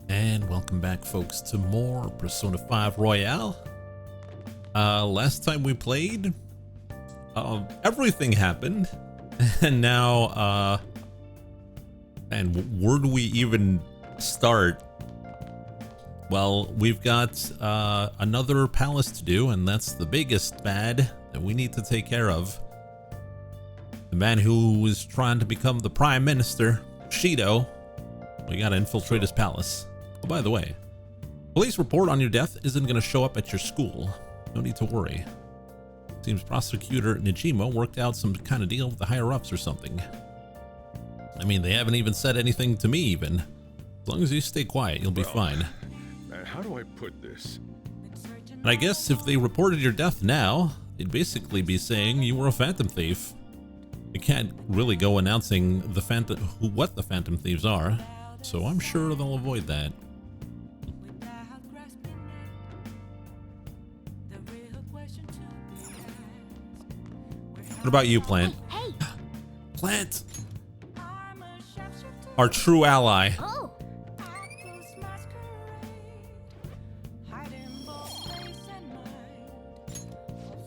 And welcome back, folks, to more Persona 5 Royale. Last time we played, everything happened, and now, and where do we even start? Well, we've got another palace to do, and that's the biggest bad that we need to take care of. The man who is trying to become the Prime Minister, Shido. We gotta infiltrate his palace. Oh, by the way, police report on your death isn't gonna show up at your school. No need to worry. Seems Prosecutor Nijima worked out some kind of deal with the higher-ups or something. I mean, they haven't even said anything to me even. As long as you stay quiet, you'll be fine. How do I put this? And I guess if they reported your death now, they'd basically be saying you were a phantom thief. You can't really go announcing what the phantom thieves are, so I'm sure they'll avoid that. What about you, Plant? Hey. Plant! Our true ally. Oh.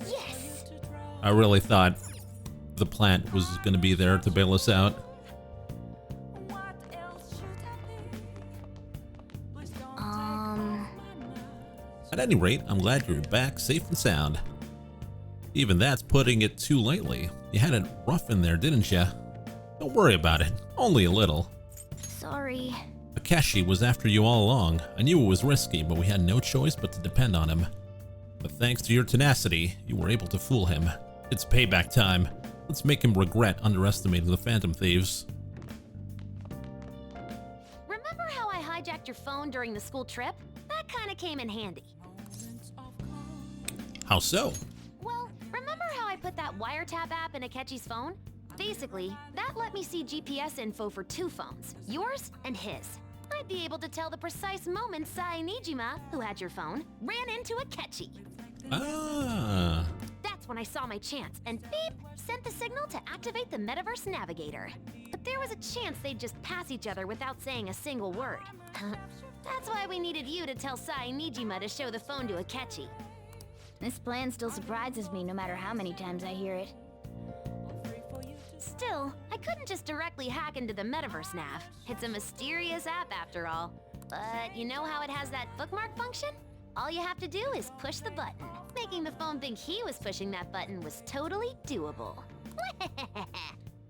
Yes. I really thought the Plant was going to be there to bail us out. At any rate, I'm glad you're back safe and sound. Even that's putting it too lightly. You had it rough in there, didn't you? Don't worry about it. Only a little. Sorry. Akechi was after you all along. I knew it was risky, but we had no choice but to depend on him. But thanks to your tenacity, you were able to fool him. It's payback time. Let's make him regret underestimating the phantom thieves. Remember how I hijacked your phone during the school trip? That kind of came in handy. How so? Well, remember how I put that wiretap app in Akechi's phone? Basically, that let me see GPS info for two phones, yours and his. I'd be able to tell the precise moment Sai Nijima, who had your phone, ran into Akechi. Ah. That's when I saw my chance and beep, sent the signal to activate the Metaverse Navigator. But there was a chance they'd just pass each other without saying a single word. That's why we needed you to tell Sai Nijima to show the phone to Akechi. This plan still surprises me no matter how many times I hear it. Still, I couldn't just directly hack into the Metaverse Nav. It's a mysterious app after all. But you know how it has that bookmark function? All you have to do is push the button. Making the phone think he was pushing that button was totally doable.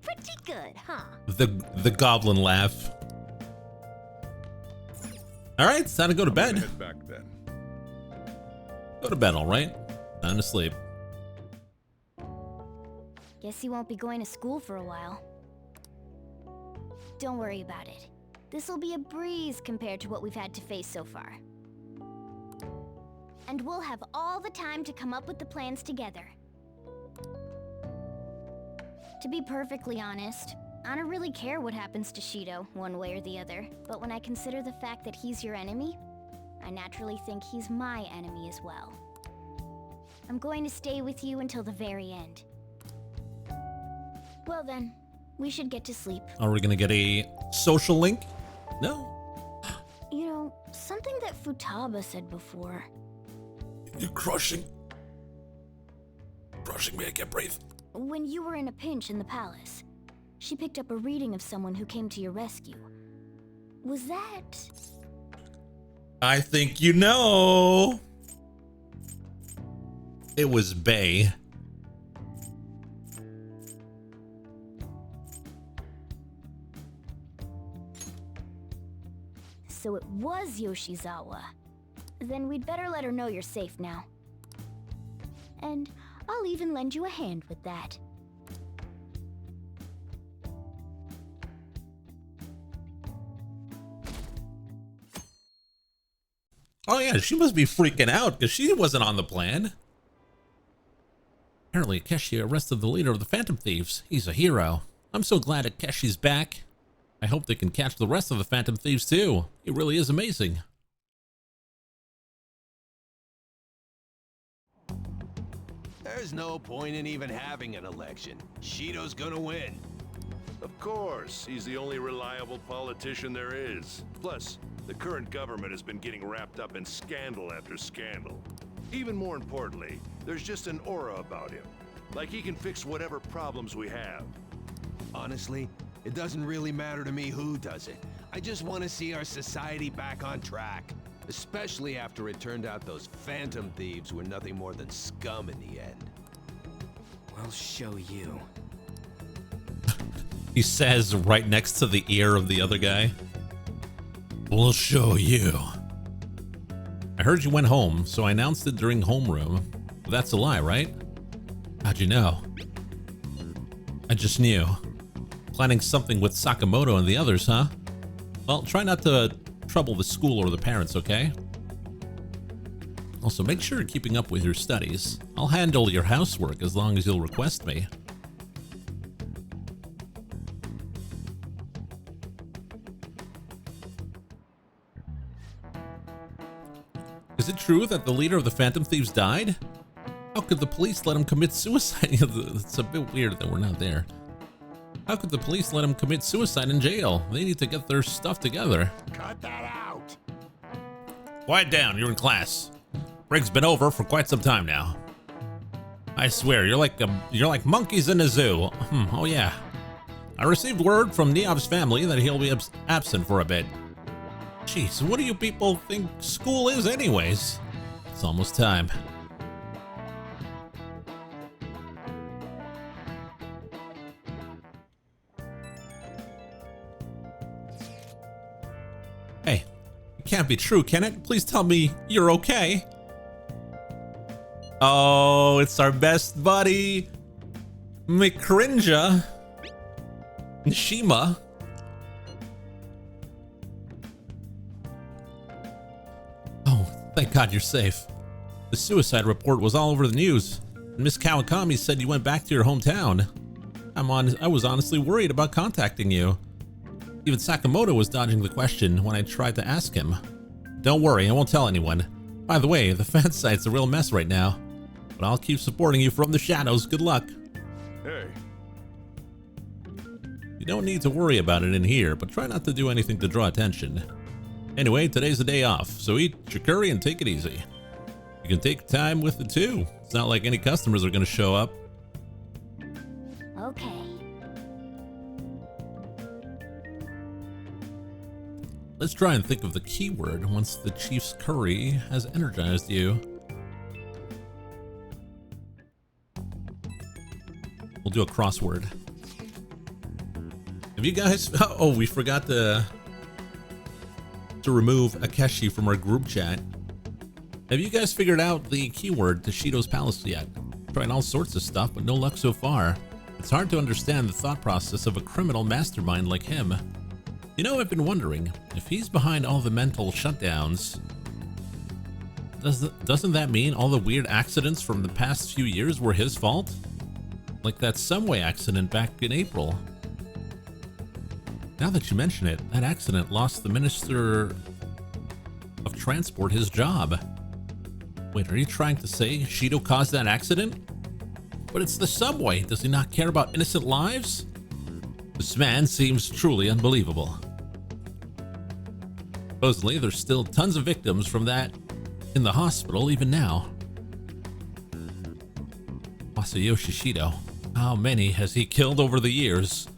Pretty good, huh? The goblin laugh. Alright, it's time to go to bed. Head back then. Go to bed, alright? Time to sleep. Guess he won't be going to school for a while. Don't worry about it. This'll be a breeze compared to what we've had to face so far. And we'll have all the time to come up with the plans together. To be perfectly honest, I don't really care what happens to Shido, one way or the other. But when I consider the fact that he's your enemy, I naturally think he's my enemy as well. I'm going to stay with you until the very end. Well then, we should get to sleep. Are we gonna get a social link? No. You know, something that Futaba said before. You're crushing me, I can't breathe. When you were in a pinch in the palace, she picked up a reading of someone who came to your rescue. Was that... I think you know. It was Bay. So it was Yoshizawa. Then we'd better let her know you're safe now. And I'll even lend you a hand with that. Oh yeah, she must be freaking out because she wasn't on the plan. Apparently Akechi arrested the leader of the Phantom Thieves. He's a hero. I'm so glad Akeshi's back. I hope they can catch the rest of the Phantom Thieves too. He really is amazing. There's no point in even having an election. Shido's gonna win. Of course, he's the only reliable politician there is. Plus, The current government has been getting wrapped up in scandal after scandal. Even more importantly, there's just an aura about him. Like he can fix whatever problems we have. Honestly, it doesn't really matter to me who does it. I just want to see our society back on track. Especially after it turned out those phantom thieves were nothing more than scum in the end. We'll show you. He says right next to the ear of the other guy. We'll show you. I heard you went home, so I announced it during homeroom. But that's a lie, right? How'd you know? I just knew. Planning something with Sakamoto and the others, huh? Well, try not to trouble the school or the parents, okay? Also, make sure you're keeping up with your studies. I'll handle your housework as long as you'll request me. Is it true that the leader of the Phantom Thieves died? How could the police let him commit suicide? It's a bit weird that we're not there. How could the police let him commit suicide in jail? They need to get their stuff together. Cut that out! Quiet down, you're in class. Break's been over for quite some time now. I swear, you're like monkeys in a zoo. Oh yeah. I received word from Niav's family that he'll be absent for a bit. Jeez, what do you people think school is anyways? It's almost time. Hey, it can't be true, can it? Please tell me you're okay. Oh, it's our best buddy, McCrinja. Nishima. Oh, thank God you're safe. The suicide report was all over the news. Miss Kawakami said you went back to your hometown. I was honestly worried about contacting you. Even Sakamoto was dodging the question when I tried to ask him. Don't worry, I won't tell anyone. By the way, the fan site's a real mess right now. But I'll keep supporting you from the shadows. Good luck. Hey. You don't need to worry about it in here, but try not to do anything to draw attention. Anyway, today's a day off, so eat your curry and take it easy. You can take time with it too. It's not like any customers are going to show up. Okay. Let's try and think of the keyword once the Chief's curry has energized you. We'll do a crossword. Have you guys... Oh, we forgot to remove Akeshi from our group chat. Have you guys figured out the keyword to Shido's Palace yet? Tried all sorts of stuff, but no luck so far. It's hard to understand the thought process of a criminal mastermind like him. You know, I've been wondering, if he's behind all the mental shutdowns, doesn't that mean all the weird accidents from the past few years were his fault? Like that subway accident back in April. Now that you mention it, that accident lost the Minister of Transport his job. Wait, are you trying to say Shido caused that accident? But it's the subway. Does he not care about innocent lives? This man seems truly unbelievable. Supposedly, there's still tons of victims from that in the hospital even now. Masayoshi Shido. How many has he killed over the years?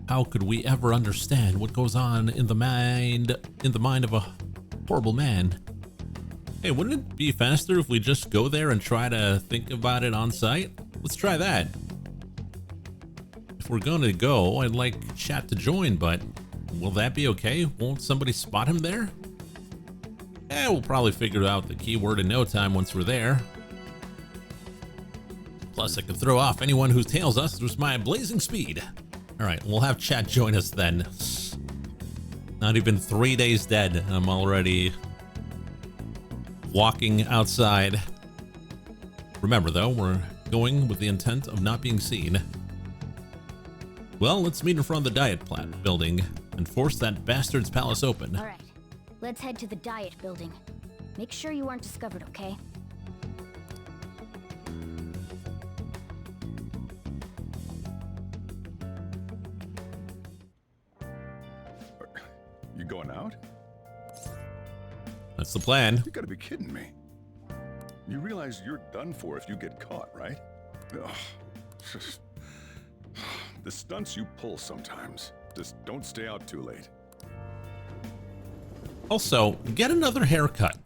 How could we ever understand what goes on in the mind of a horrible man? Hey, wouldn't it be faster if we just go there and try to think about it on site? Let's try that. If we're gonna go, I'd like chat to join, but will that be okay? Won't somebody spot him there? Eh, we'll probably figure out the keyword in no time once we're there. Plus, I can throw off anyone who tails us with my blazing speed. Alright, we'll have chat join us then. Not even 3 days dead, I'm already walking outside. Remember though, we're going with the intent of not being seen. Well, let's meet in front of the Diet Plat building and force that bastard's palace open. All right, let's head to the Diet building. Make sure you aren't discovered, okay? You going out? That's the plan. You gotta be kidding me. You realize you're done for if you get caught, right? Ugh. Just... The stunts you pull sometimes. Just don't stay out too late. Also, get another haircut.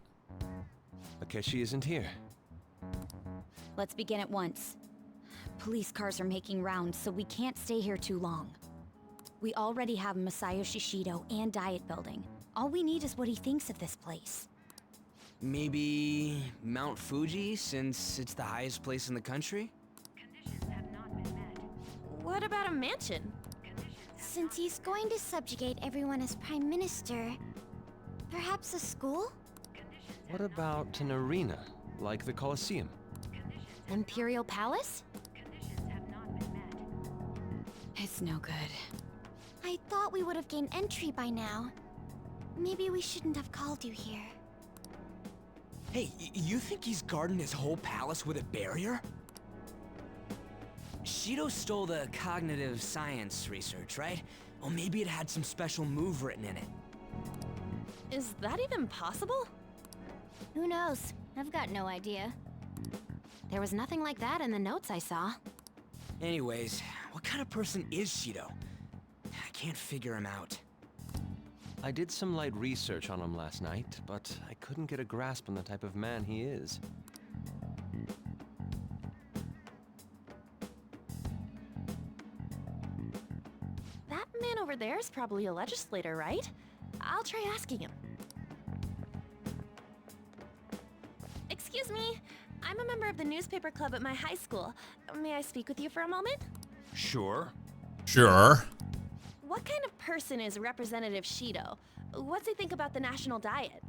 Akechi isn't here. Let's begin at once. Police cars are making rounds, so we can't stay here too long. We already have Masayoshi Shido and Diet Building. All we need is what he thinks of this place. Maybe Mount Fuji, since it's the highest place in the country? What about a mansion? Since he's going to subjugate everyone as Prime Minister, perhaps a school? What about an arena, like the Colosseum? Imperial Palace? It's no good. I thought we would have gained entry by now. Maybe we shouldn't have called you here. Hey, you think he's guarding his whole palace with a barrier? Shido stole the cognitive science research, right? Or maybe it had some special move written in it. Is that even possible? Who knows? I've got no idea. There was nothing like that in the notes I saw. Anyways, what kind of person is Shido? I can't figure him out. I did some light research on him last night, but I couldn't get a grasp on the type of man he is. That man over there is probably a legislator, right? I'll try asking him. Excuse me, I'm a member of the newspaper club at my high school. May I speak with you for a moment? Sure. Sure. What kind of person is Representative Shido? What's he think about the national diet?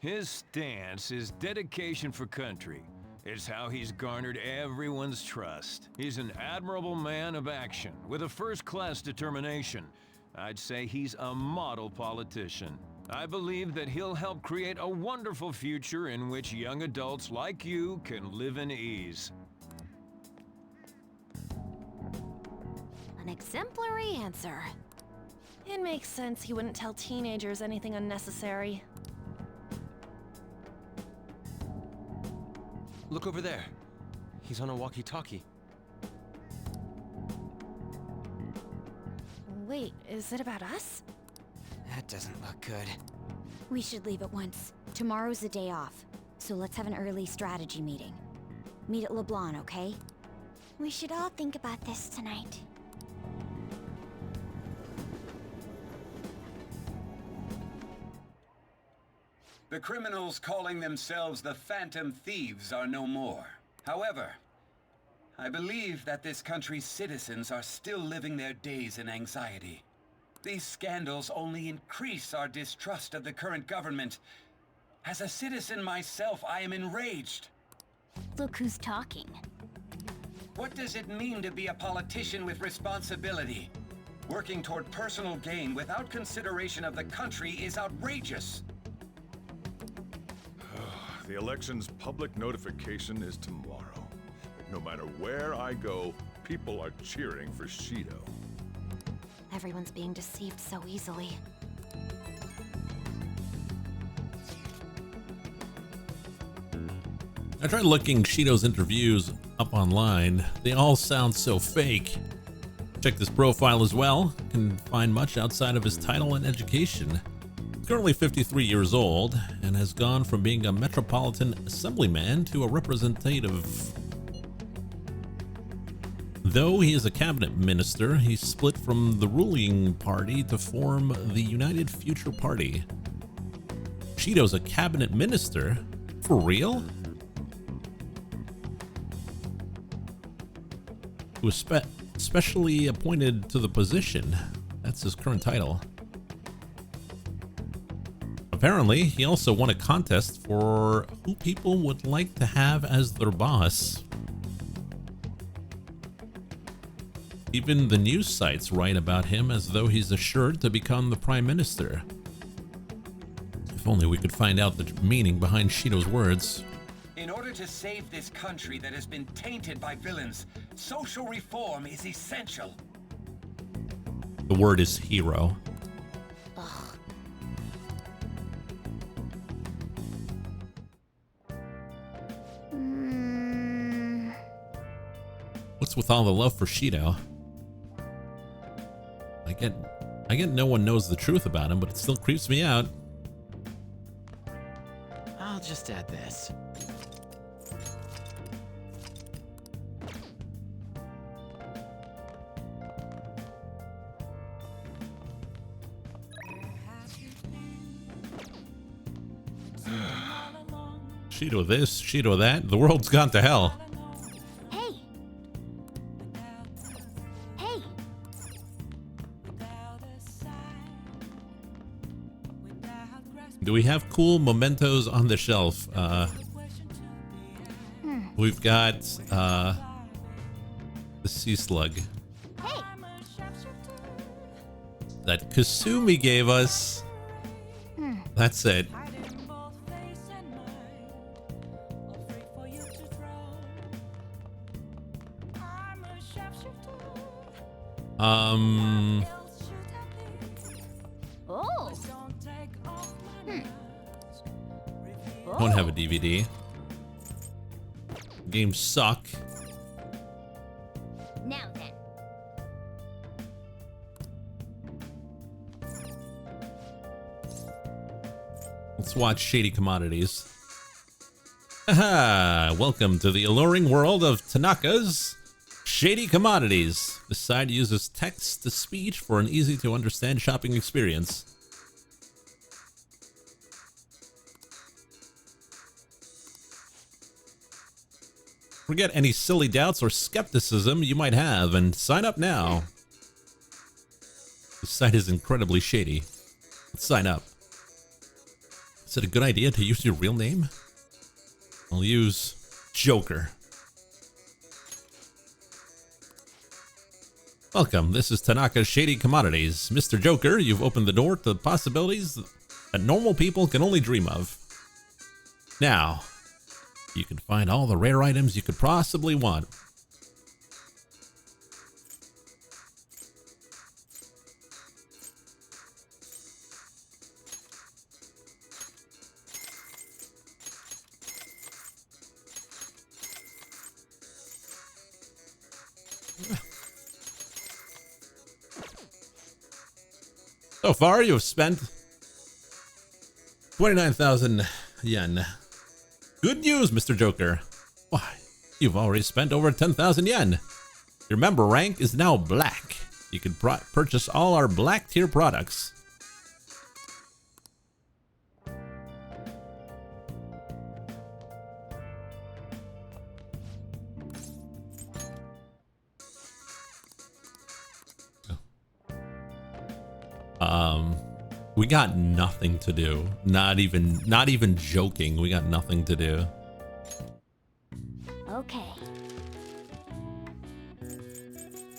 His stance is dedication for country. It's how he's garnered everyone's trust. He's an admirable man of action, with a first-class determination. I'd say he's a model politician. I believe that he'll help create a wonderful future in which young adults like you can live in ease. An exemplary answer. It makes sense he wouldn't tell teenagers anything unnecessary. Look over there. He's on a walkie-talkie. Wait, is it about us? That doesn't look good. We should leave at once. Tomorrow's the day off, so let's have an early strategy meeting. Meet at LeBlanc, okay? We should all think about this tonight. The criminals calling themselves the Phantom Thieves are no more. However, I believe that this country's citizens are still living their days in anxiety. These scandals only increase our distrust of the current government. As a citizen myself, I am enraged. Look who's talking. What does it mean to be a politician with responsibility? Working toward personal gain without consideration of the country is outrageous. The election's public notification is tomorrow. But no matter where I go, people are cheering for Shido. Everyone's being deceived so easily. I tried looking Shido's interviews up online. They all sound so fake. Check this profile as well. Can find much outside of his title and education. Currently 53 years old and has gone from being a metropolitan assemblyman to a representative. Though he is a cabinet minister, he split from the ruling party to form the United Future Party. Shido's a cabinet minister? For real? He was specially appointed to the position. That's his current title. Apparently, he also won a contest for who people would like to have as their boss. Even the news sites write about him as though he's assured to become the prime minister. If only we could find out the meaning behind Shido's words. In order to save this country that has been tainted by villains, social reform is essential. The word is hero. What's with all the love for Shido? I get no one knows the truth about him, but it still creeps me out. I'll just add this. Shido this, Shido that. The world's gone to hell. Hey! Hey! Do we have cool mementos on the shelf? We've got the sea slug. Hey! That Kasumi gave us. That's it. Oh! Don't have a DVD. Games suck. Now then. Let's watch Shady Commodities. Haha! Welcome to the alluring world of Tanaka's Shady Commodities. This site uses text to speech for an easy to understand shopping experience. Forget any silly doubts or skepticism you might have and sign up now. This site is incredibly shady. Let's sign up. Is it a good idea to use your real name? I'll use Joker. Welcome, this is Tanaka's Shady Commodities. Mr. Joker, you've opened the door to possibilities that normal people can only dream of. Now, you can find all the rare items you could possibly want. So far, you have spent 29,000 yen. Good news, Mr. Joker. Why, you've already spent over 10,000 yen. Your member rank is now black. You can purchase all our black tier products. We got nothing to do. Not even joking. We got nothing to do. Okay.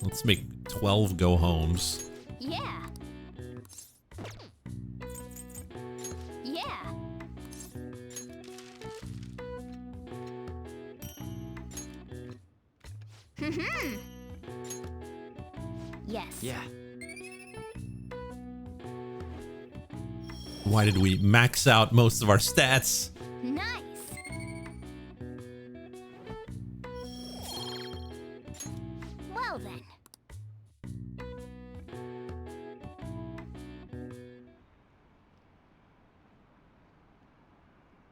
Let's make 12 go homes. Yeah. Yeah. Yes. Yeah. Why did we max out most of our stats? Nice. Well then.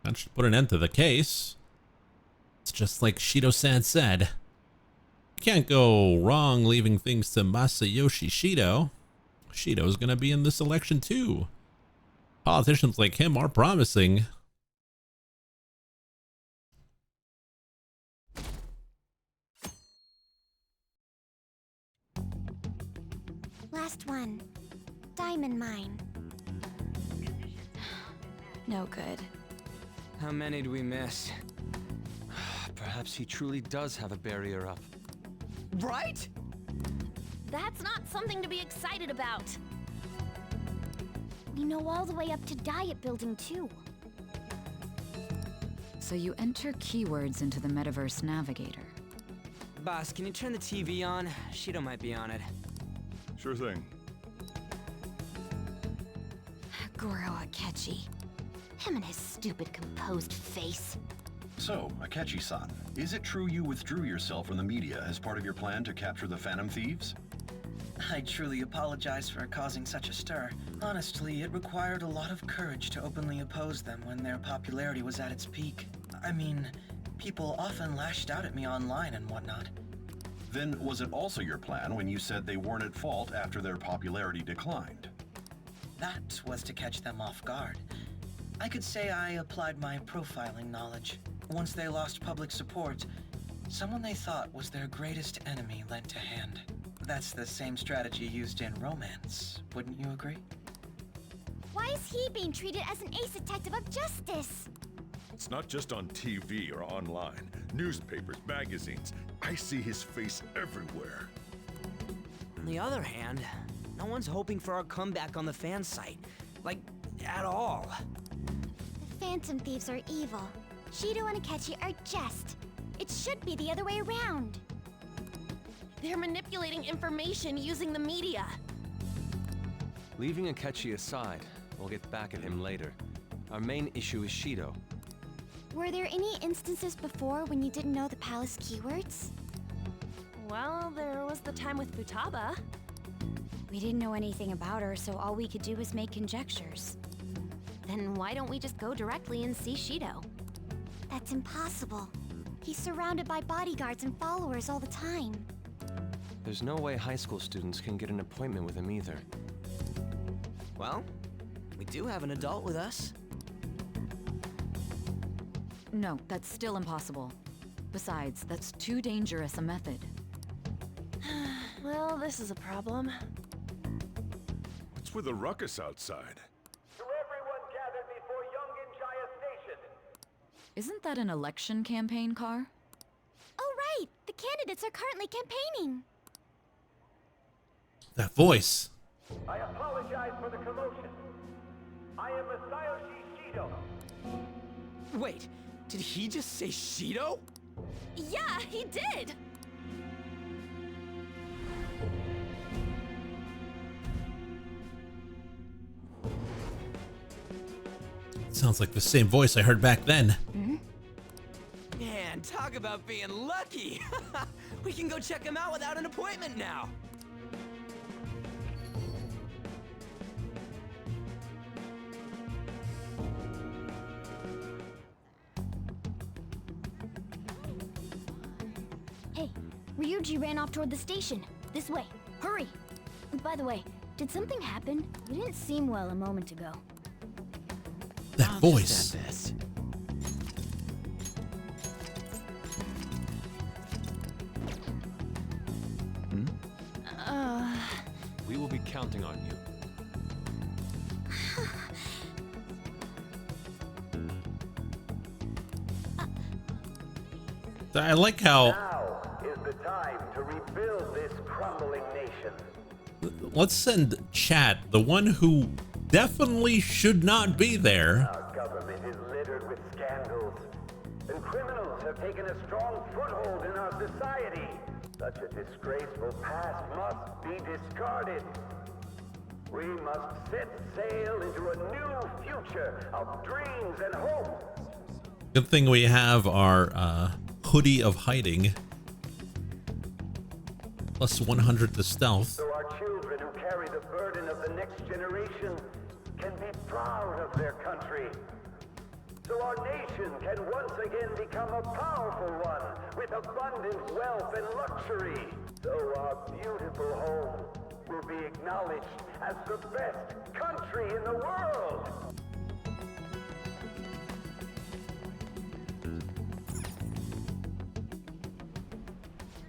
That should put an end to the case. It's just like Shido-san said. You can't go wrong leaving things to Masayoshi Shido. Shido's gonna be in this election too. Politicians like him are promising. Last one. Diamond mine. No good. How many do we miss? Perhaps he truly does have a barrier up. Right? That's not something to be excited about. We know all the way up to diet building too. So you enter keywords into the Metaverse Navigator. Boss, can you turn the TV on? Shido might be on it. Sure thing. Goro Akechi. Him and his stupid composed face. So, Akechi-san, is it true you withdrew yourself from the media as part of your plan to capture the Phantom Thieves? I truly apologize for causing such a stir. Honestly, it required a lot of courage to openly oppose them when their popularity was at its peak. I mean, people often lashed out at me online and whatnot. Then was it also your plan when you said they weren't at fault after their popularity declined? That was to catch them off guard. I could say I applied my profiling knowledge. Once they lost public support, someone they thought was their greatest enemy lent a hand. That's the same strategy used in romance, wouldn't you agree? Why is he being treated as an ace detective of justice? It's not just on TV or online. Newspapers, magazines. I see his face everywhere. On the other hand, no one's hoping for our comeback on the fan site. Like, at all. The Phantom Thieves are evil. Shido and Akechi are just. It should be the other way around. They're manipulating information using the media. Leaving Akechi aside, we'll get back at him later. Our main issue is Shido. Were there any instances before when you didn't know the palace keywords? Well, there was the time with Futaba. We didn't know anything about her, so all we could do was make conjectures. Then why don't we just go directly and see Shido? That's impossible. He's surrounded by bodyguards and followers all the time. There's no way high school students can get an appointment with him either. Well, we do have an adult with us. No, that's still impossible. Besides, that's too dangerous a method. Well, this is a problem. What's with the ruckus outside? To everyone gathered before Yongen-Jaya Station. Isn't that an election campaign car? Oh right! The candidates are currently campaigning. That voice. I apologize for the commotion. I am Masayoshi Shido. Wait, did he just say Shido? Yeah, he did! Sounds like the same voice I heard back then. Man, talk about being lucky! We can go check him out without an appointment now! Hey, Ryuji ran off toward the station. This way. Hurry! By the way, did something happen? You didn't seem well a moment ago. That voice. This. We will be counting on you. I like how. Now is the time to rebuild this crumbling nation. Let's send Chat, the one who definitely should not be there. Our government is littered with scandals, and criminals have taken a strong foothold in our society. Such a disgraceful past must be discarded. We must set sail into a new future of dreams and hope. Good thing we have our hoodie of hiding. Plus 100 to stealth. So our children who carry the burden of the next generation can be proud of their country. So our nation can once again become a powerful one with abundant wealth and luxury. So our beautiful home will be acknowledged as the best country in the world.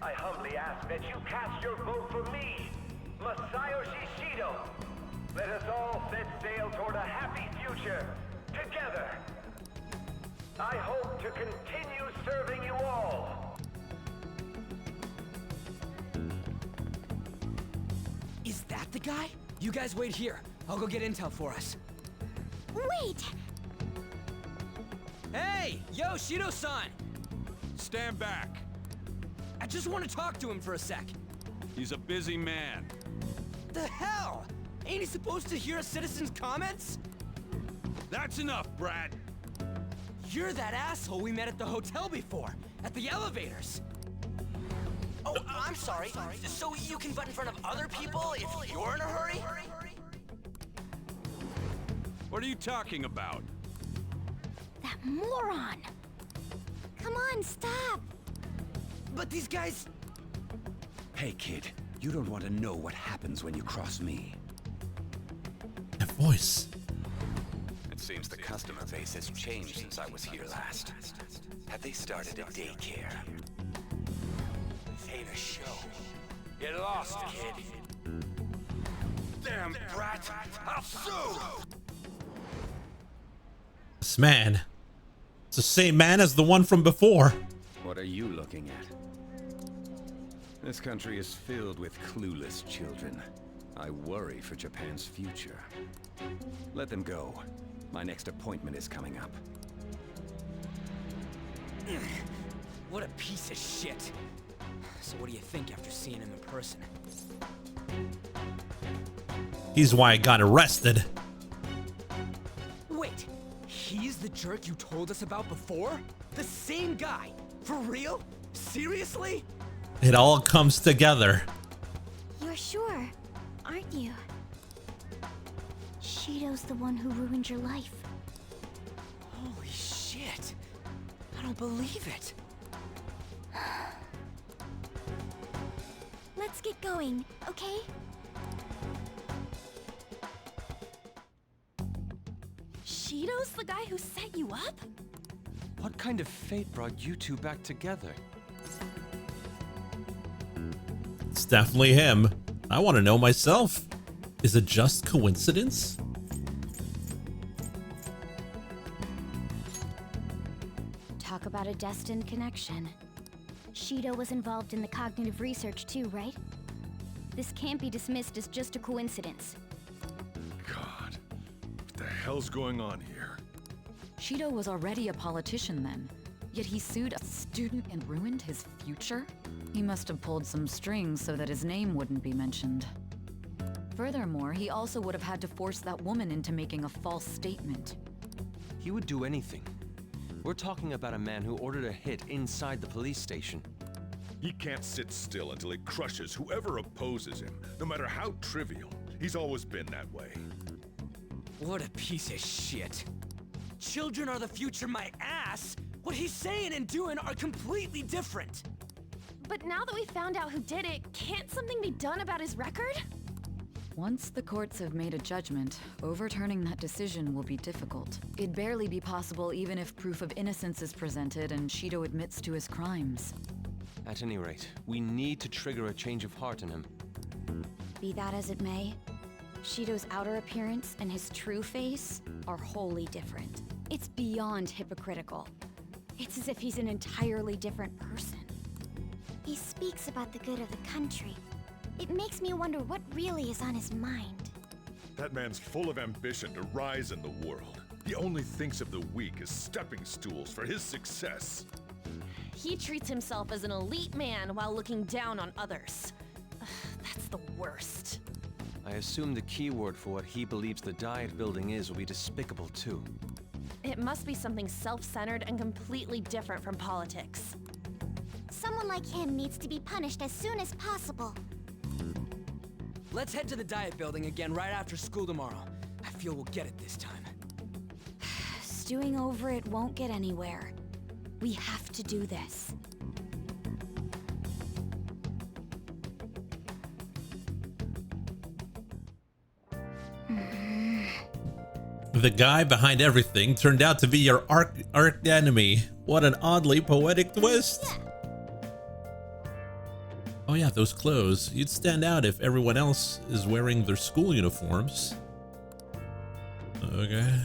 I humbly ask that you cast your vote for me, Masayoshi Shido. Let us all set sail toward a happy future, together. I hope to continue serving you all. Is that the guy? You guys wait here. I'll go get intel for us. Wait! Hey! Yo, Shido-san! Stand back. I just want to talk to him for a sec. He's a busy man. The hell? Ain't he supposed to hear a citizen's comments? That's enough, Brad. You're that asshole we met at the hotel before, at the elevators. Oh, I'm sorry. So you can butt in front of other people if you're in a hurry? What are you talking about? That moron! Come on, stop! But these guys... Hey, kid. You don't want to know what happens when you cross me. That voice. It seems the customer base has changed since I was here last. Have they started a daycare? This ain't a show. Get lost, kid. Damn brat! I'll sue! This man. It's the same man as the one from before. What are you looking at? This country is filled with clueless children. I worry for Japan's future. Let them go. My next appointment is coming up. What a piece of shit. So what do you think after seeing him in person? He's why I got arrested. Wait, he's the jerk you told us about before? The same guy? For real? Seriously? It all comes together. You're sure, aren't you? Shido's the one who ruined your life. Holy shit. I don't believe it. Let's get going, okay? Shido's the guy who set you up? What kind of fate brought you two back together? It's definitely him. I want to know myself. Is it just coincidence? Talk about a destined connection. Shido was involved in the cognitive research too, right? This can't be dismissed as just a coincidence. God, what the hell's going on here? Shido was already a politician then, yet he sued a student and ruined his future? He must have pulled some strings so that his name wouldn't be mentioned. Furthermore, he also would have had to force that woman into making a false statement. He would do anything. We're talking about a man who ordered a hit inside the police station. He can't sit still until he crushes whoever opposes him, no matter how trivial. He's always been that way. What a piece of shit. Children are the future, my ass! What he's saying and doing are completely different. But now that we found out who did it, can't something be done about his record? Once the courts have made a judgment, overturning that decision will be difficult. It'd barely be possible even if proof of innocence is presented and Shido admits to his crimes. At any rate, we need to trigger a change of heart in him. Be that as it may, Shido's outer appearance and his true face are wholly different. It's beyond hypocritical. It's as if he's an entirely different person. He speaks about the good of the country. It makes me wonder what really is on his mind. That man's full of ambition to rise in the world. He only thinks of the weak as stepping stools for his success. He treats himself as an elite man while looking down on others. Ugh, that's the worst. I assume the key word for what he believes the Diet Building is will be despicable too. It must be something self-centered and completely different from politics. Someone like him needs to be punished as soon as possible. Let's head to the Diet Building again right after school tomorrow. I feel we'll get it this time. Stewing over it won't get anywhere. We have to do this. The guy behind everything turned out to be your arch enemy. What an oddly poetic twist. Oh yeah, those clothes. You'd stand out if everyone else is wearing their school uniforms. Okay.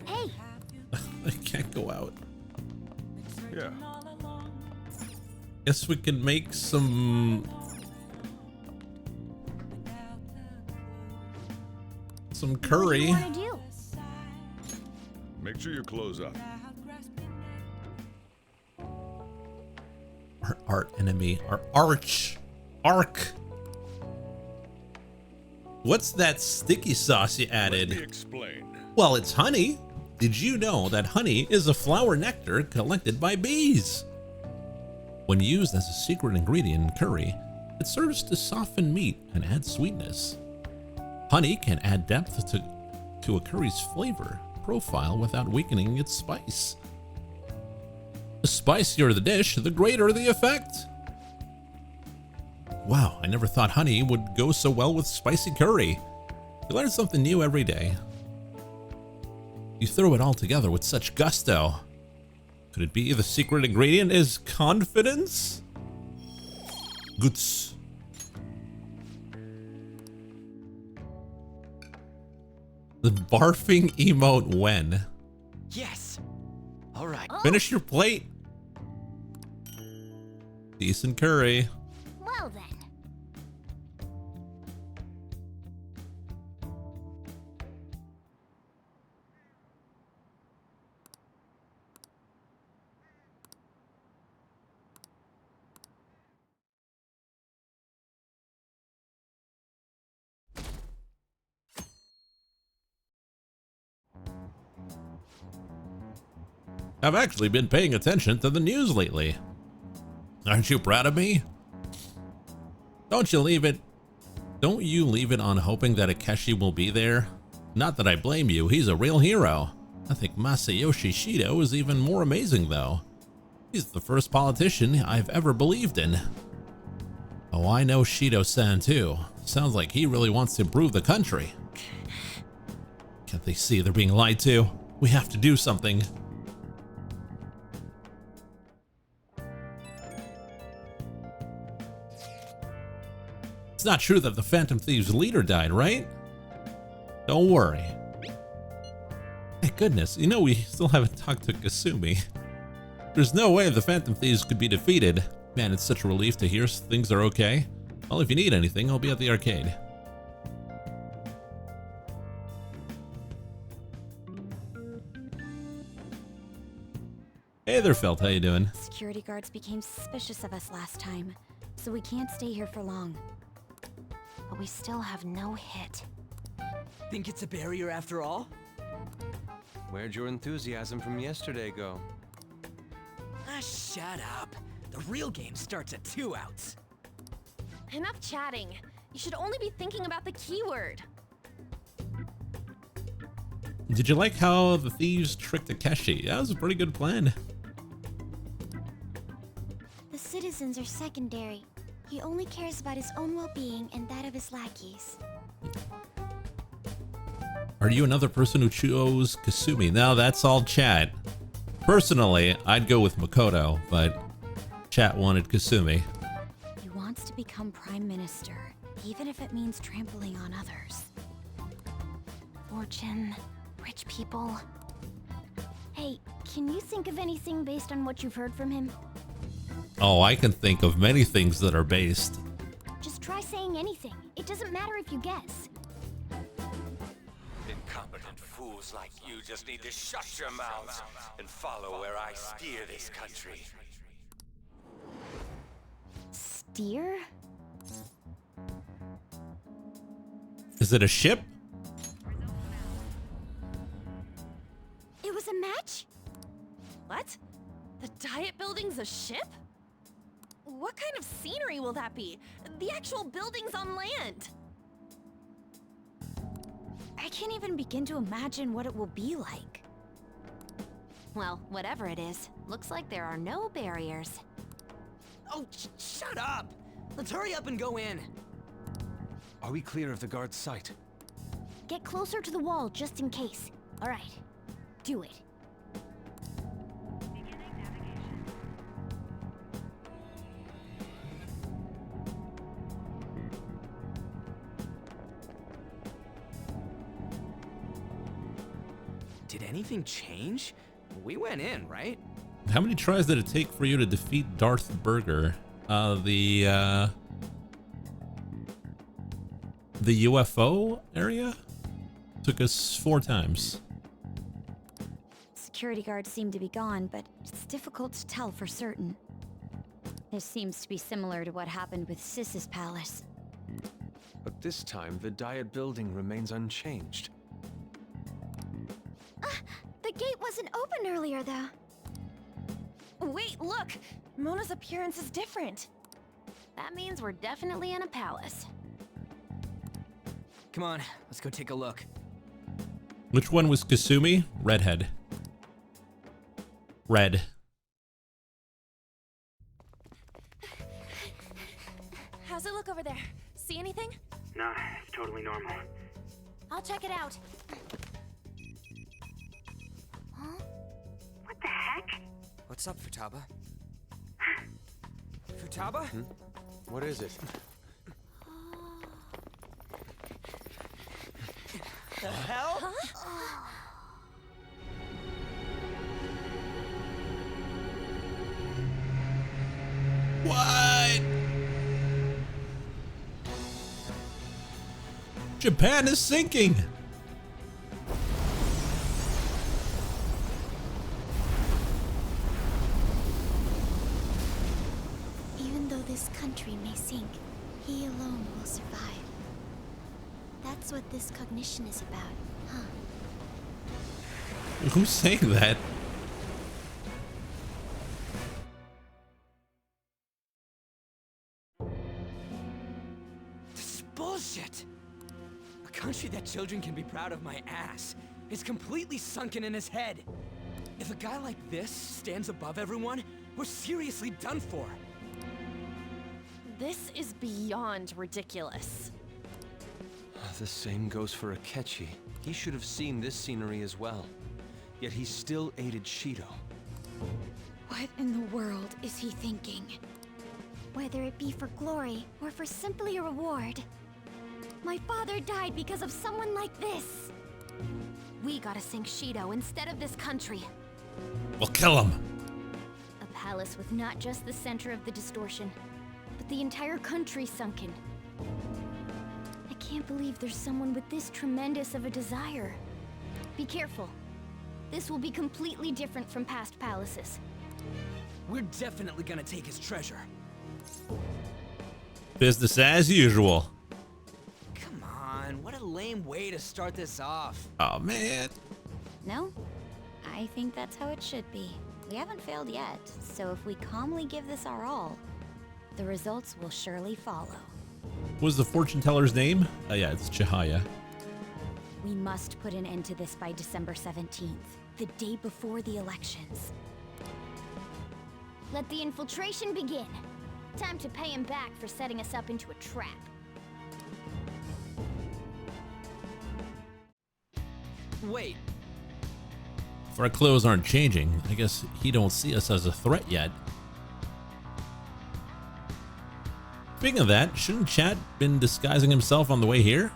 Hey! I can't go out. Yeah. Guess we can make some curry. What do you want to do? Make sure you close up. Our art enemy, our arch, arc. What's that sticky sauce you added? Let me explain. Well, it's honey. Did you know that honey is a flower nectar collected by bees? When used as a secret ingredient in curry, it serves to soften meat and add sweetness. Honey can add depth to a curry's flavor profile without weakening its spice. The spicier the dish, the greater the effect. Wow, I never thought honey would go so well with spicy curry. You learn something new every day. You throw it all together with such gusto. Could it be the secret ingredient is confidence? Goods. The barfing emote when? Yes. All right. Finish your plate. Decent curry. Well then. I've actually been paying attention to the news lately. Aren't you proud of me? Don't you leave it on hoping that Akechi will be there? Not that I blame you, he's a real hero. I think Masayoshi Shido is even more amazing though. He's the first politician I've ever believed in. Oh, I know Shido-san too. Sounds like he really wants to improve the country. Can't they see they're being lied to? We have to do something. It's not true that the Phantom Thieves leader died, right? Don't worry. Thank goodness, you know we still haven't talked to Kasumi. There's no way the Phantom Thieves could be defeated. Man, it's such a relief to hear things are okay. Well, if you need anything, I'll be at the arcade. Hey there, Felt, how you doing? Security guards became suspicious of us last time, so we can't stay here for long. But we still have no hit. Think it's a barrier after all? Where'd your enthusiasm from yesterday go? Ah, shut up. The real game starts at 2 outs. Enough chatting. You should only be thinking about the keyword. Did you like how the thieves tricked Akechi? That was a pretty good plan. The citizens are secondary. He only cares about his own well-being and that of his lackeys. Are you another person who chose Kasumi? No, that's all chat. Personally, I'd go with Makoto, but chat wanted Kasumi. He wants to become prime minister, even if it means trampling on others. Fortune, rich people. Hey, can you think of anything based on what you've heard from him? Oh, I can think of many things that are based. Just try saying anything. It doesn't matter if you guess. Incompetent fools like you just need to shut your mouths and follow where I steer this country. Steer? Is it a ship? It was a match? What? The Diet Building's a ship? What kind of scenery will that be? The actual building's on land. I can't even begin to imagine what it will be like. Well, whatever it is, looks like there are no barriers. Oh, shut up! Let's hurry up and go in. Are we clear of the guard's sight? Get closer to the wall just in case. All right, do it. Did anything change? We went in, right? How many tries did it take for you to defeat Darth Burger? The UFO area? Took us 4 times. Security guards seem to be gone, but it's difficult to tell for certain. This seems to be similar to what happened with Sis's palace. But this time, the Diet building remains unchanged. The gate wasn't open earlier, though. Wait, look! Mona's appearance is different. That means we're definitely in a palace. Come on, let's go take a look. Which one was Kasumi? Redhead. Red. How's it look over there? See anything? Nah, it's totally normal. I'll check it out. Huh? What the heck? What's up, Futaba? Futaba? What is it? The hell? What? Japan is sinking. Even though this country may sink, he alone will survive. That's what this cognition is about, huh? Who's saying that? This is bullshit! A country that children can be proud of my ass is completely sunken in his head. If a guy like this stands above everyone, we're seriously done for. This is beyond ridiculous. The same goes for Akechi. He should have seen this scenery as well. Yet he still aided Shido. What in the world is he thinking? Whether it be for glory or for simply a reward. My father died because of someone like this. We gotta sink Shido instead of this country. We'll kill him. A palace with not just the center of the distortion, but the entire country sunken. I can't believe there's someone with this tremendous of a desire. Be careful. This will be completely different from past palaces. We're definitely gonna take his treasure. Business as usual. Come on, what a lame way to start this off. Oh, man. No? I think that's how it should be. We haven't failed yet, so if we calmly give this our all, the results will surely follow. What was the fortune teller's name? Oh, yeah, it's Chihaya. We must put an end to this by December 17th, the day before the elections. Let the infiltration begin. Time to pay him back for setting us up into a trap. Wait. If our clothes aren't changing, I guess he don't see us as a threat yet. Speaking of that, shouldn't Chad been disguising himself on the way here?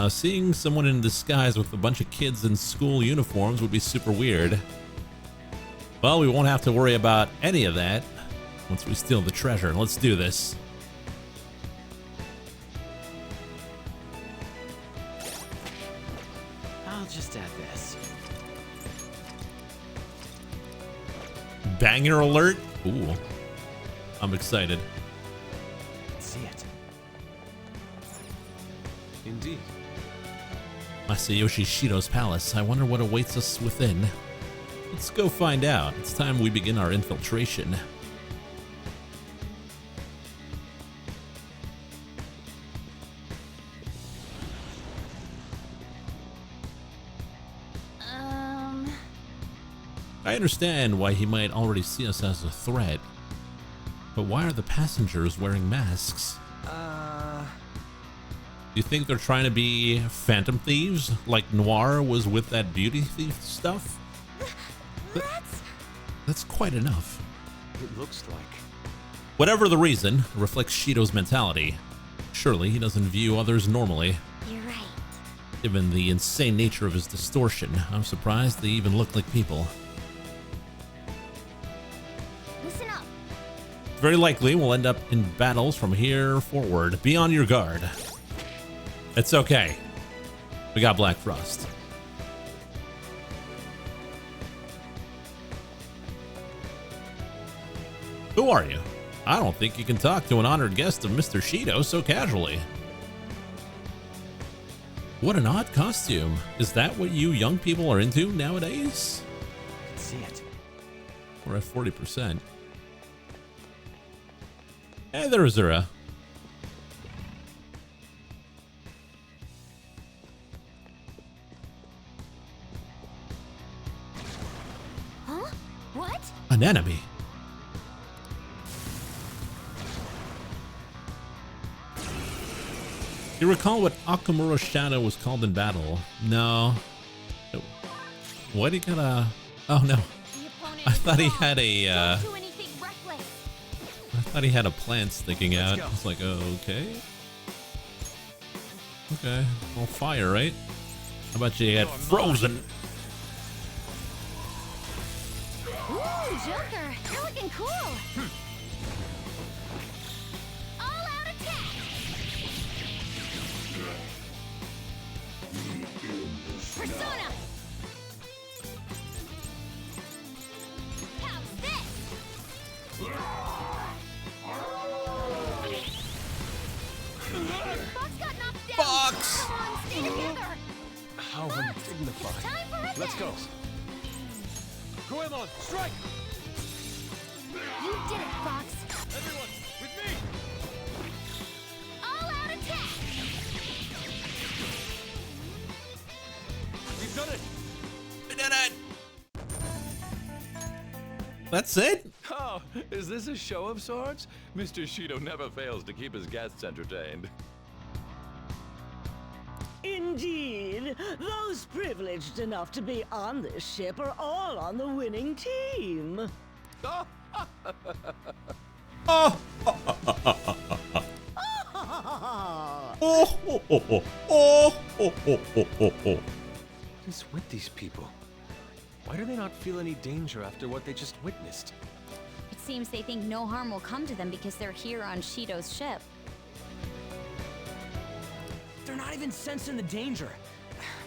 Seeing someone in disguise with a bunch of kids in school uniforms would be super weird. Well, we won't have to worry about any of that once we steal the treasure. Let's do this. I'll just add this. Banger alert? Ooh. I'm excited. Let's see it. Indeed. Masayoshi Shido's palace. I wonder what awaits us within. Let's go find out. It's time we begin our infiltration. I understand why he might already see us as a threat, but why are the passengers wearing masks? Do you think they're trying to be phantom thieves, like Noir was with that beauty thief stuff? That's quite enough. It looks like. Whatever the reason, it reflects Shido's mentality. Surely he doesn't view others normally. You're right. Given the insane nature of his distortion, I'm surprised they even look like people. Listen up. Very likely we'll end up in battles from here forward. Be on your guard. It's okay. We got Black Frost. Who are you? I don't think you can talk to an honored guest of Mr. Shido so casually. What an odd costume. Is that what you young people are into nowadays? I can see it. We're at 40%. Hey there, Zura. Huh? What? An enemy. You recall what Akamura's shadow was called in battle? No. What he got a... Oh no. I thought he had a I thought he had a plant sticking out. I was like, oh, okay. Okay. Well, fire, right? How about you get frozen? Ooh, Joker, you're looking cool. All out attack. Persona. How's this? Fox got knocked down. Fox. Come on, stay together. How undignified. Time for Let's go. revenge. Goemon, strike! You did it, Fox. Everyone, with me! All out attack. We've done it! We did it! That's it? Oh, is this a show of sorts? Mr. Shido never fails to keep his guests entertained. Indeed, those privileged enough to be on this ship are all on the winning team. Oh. Oh. What is with these people? Why do they not feel any danger after what they just witnessed? It seems they think no harm will come to them because they're here on Shido's ship. They're not even sensing the danger.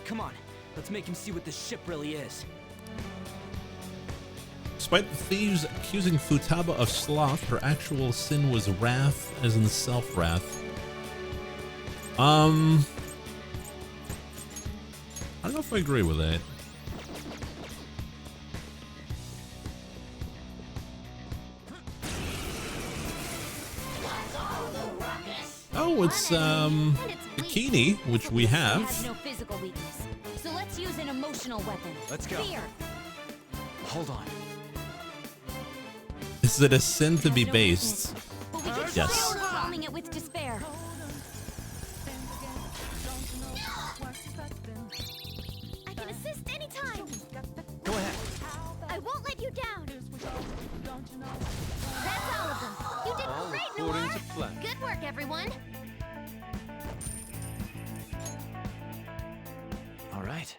Come on, let's make him see what this ship really is. Despite the thieves accusing Futaba of sloth, her actual sin was wrath, as in self-wrath. I don't know if I agree with that. Oh, it's bikini, which we have. Has no physical weakness, so let's use an emotional weapon. Let's go. Fear. Hold on. Is it a sin to be based? But we can Yes. try overwhelming it with despair. I can assist anytime. Go ahead. I won't let you down. That's all of them. You did All great, according Noir. to plan. Good work, everyone. All right.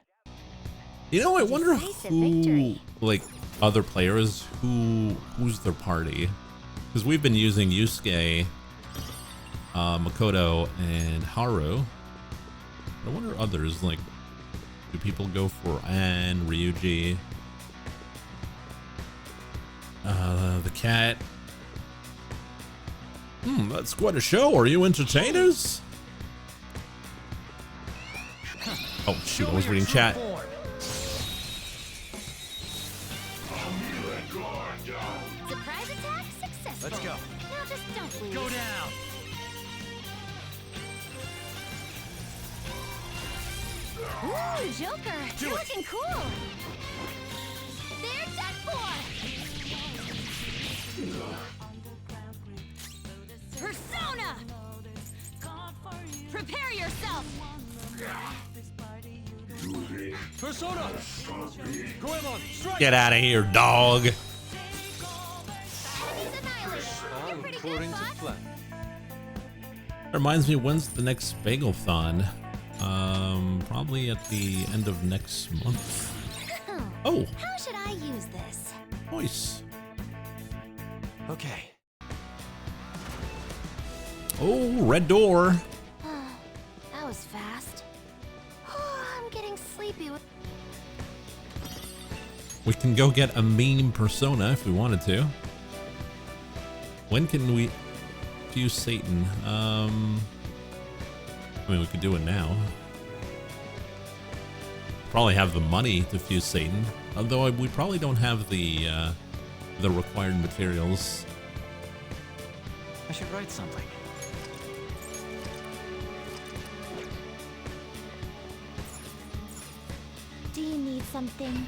You know, I wonder Decisive who, victory. like, other players, who's their party? Because we've been using Yusuke, Makoto, and Haru. I wonder others, like, do people go for Anne, Ryuji, the cat? That's quite a show. Are you entertainers? Oh, shoot, I was reading chat. Surprise attack successful. Let's go. Now just don't lose. Go down. Ooh, Joker, Do you're it. looking cool. They're done for. Persona! Prepare yourself! Persona! Goemon, strike! Get out of here, dog. He's annihilated. All You're pretty good, according to Fox. plan. Reminds me, when's the next Bagel-thon? Probably at the end of next month. Oh, How should I use this? nice. Okay. Oh, red door. That was fast. I'm getting sleepy with. We can go get a meme persona if we wanted to. When can we use Satan? I mean, we could do it now. probably have the money to fuse Satan, although we probably don't have the required materials. I should write something. Do you need something?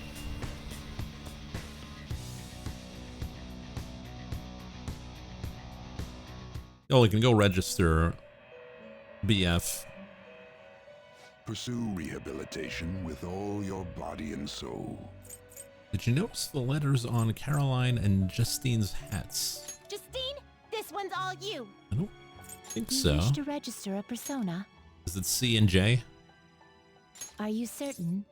Oh, we can go register BF. Pursue rehabilitation with all your body and soul. Did you notice the letters on Caroline and Justine's hats? Justine, this one's all you. I don't think You so. wish to register a persona. Is it C and J? Are you certain?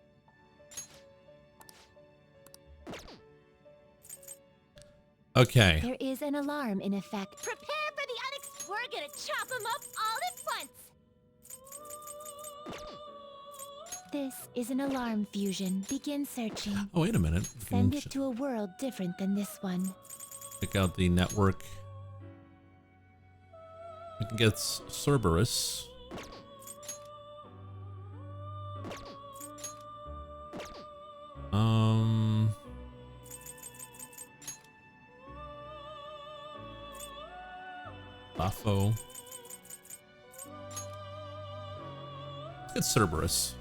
Okay. There is an alarm in effect. Prepare for the unexpected. We're gonna chop them up all at once. This is an alarm fusion. Begin searching. Oh, wait a minute. We can Send it to a world different than this one. check out the network. We can get Cerberus. Buffo. Let's get Cerberus.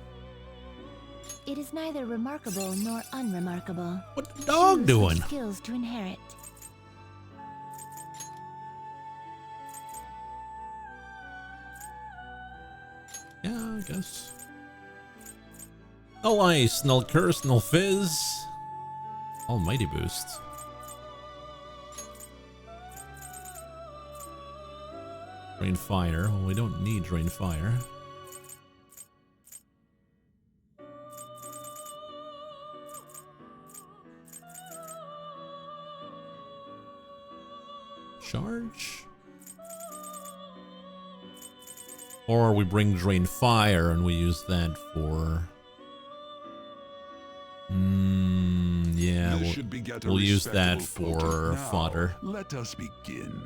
It is neither remarkable nor unremarkable. What's the dog Choose doing? which skills to inherit. Yeah, I guess. No ice, no curse, no fizz. Almighty boost. Drain fire. Well, we don't need drain fire. Charge? Or we bring drain fire and we use that for... yeah, This should beget a we'll use that respectable for potent. Now, fodder. Let us begin.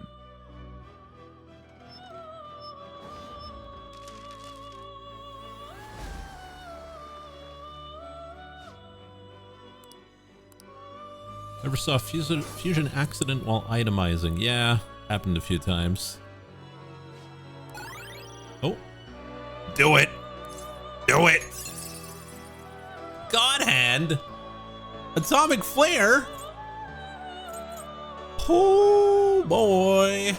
Ever saw a fusion accident while itemizing? Yeah, happened a few times. Oh. Do it! Do it! God hand! Atomic flare! Oh boy!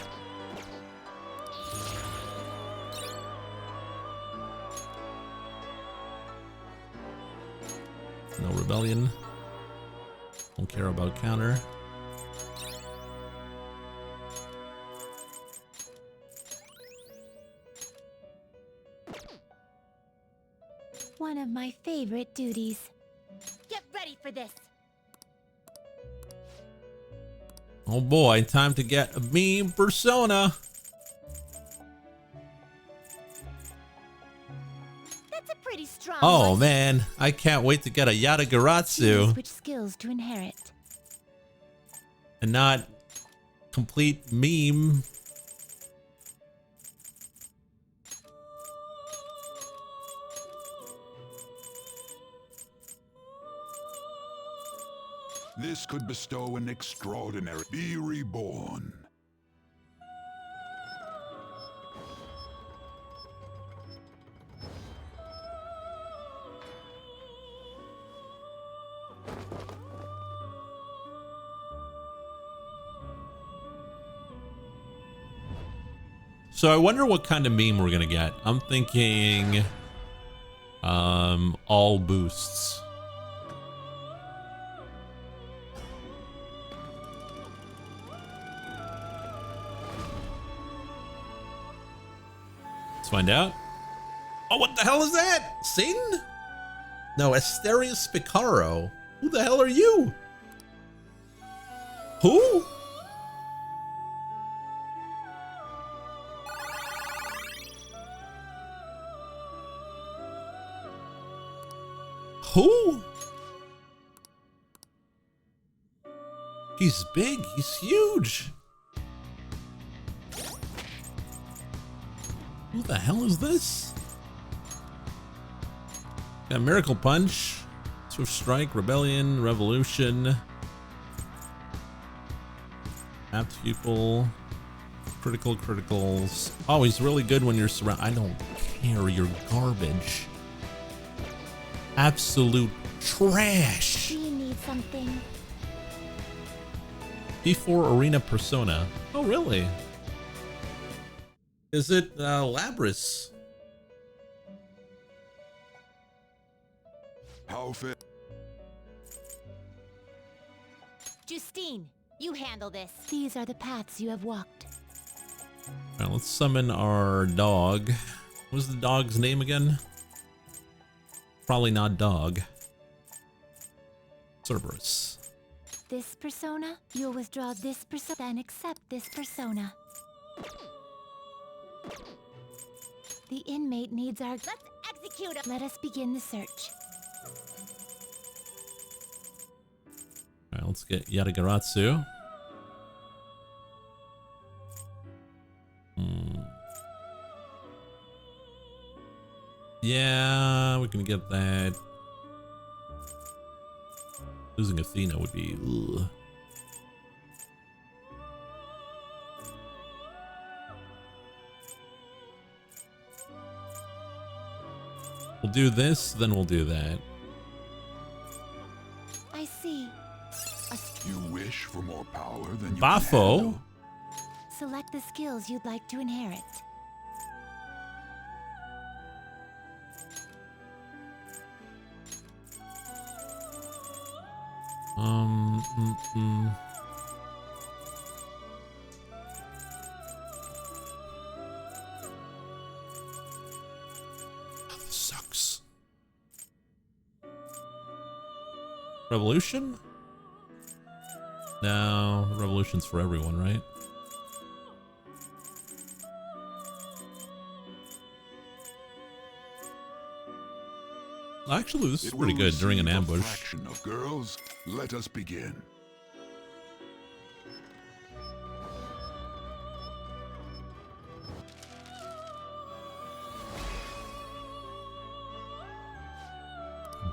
No rebellion. Don't care about counter. One of my favorite duties. Get ready for this. Oh boy, time to get a meme persona. That's a pretty strong Oh one. man, I can't wait to get a Choose Yatagaratsu which skills to inherit. and not complete meme. This could bestow an extraordinary... Be reborn. So I wonder what kind of meme we're gonna get. I'm thinking all boosts. Let's find out. Oh, what the hell is that? Satan? No, Asterius Picaro. Who the hell are you? Who? Who? He's big. He's huge. Who the hell is this? Got Miracle Punch, Swift Strike, Rebellion, Revolution, Apt Pupil, Criticals. Oh, he's really good when you're surrounded. I don't care, you're garbage. Absolute trash. Do you need something? P4 Arena Persona. Oh, really? Is it Labris? How fit? Justine, you handle this. These are the paths you have walked. All right, let's summon our dog. What was the dog's name again? Probably not dog. Cerberus. This persona, you'll withdraw this persona, then accept this persona. The inmate needs our... Let's execute him. Let us begin the search. All right, let's get Yatagaratsu. Yeah, we can get that. Losing Athena would be... Ugh. We'll do this, then we'll do that. I see. You wish for more power than you Bafo. can Select the skills you'd like to inherit. This sucks. Revolution? No, revolution's for everyone, right? Actually, this is pretty good during an ambush. Fraction of girls. Let us begin.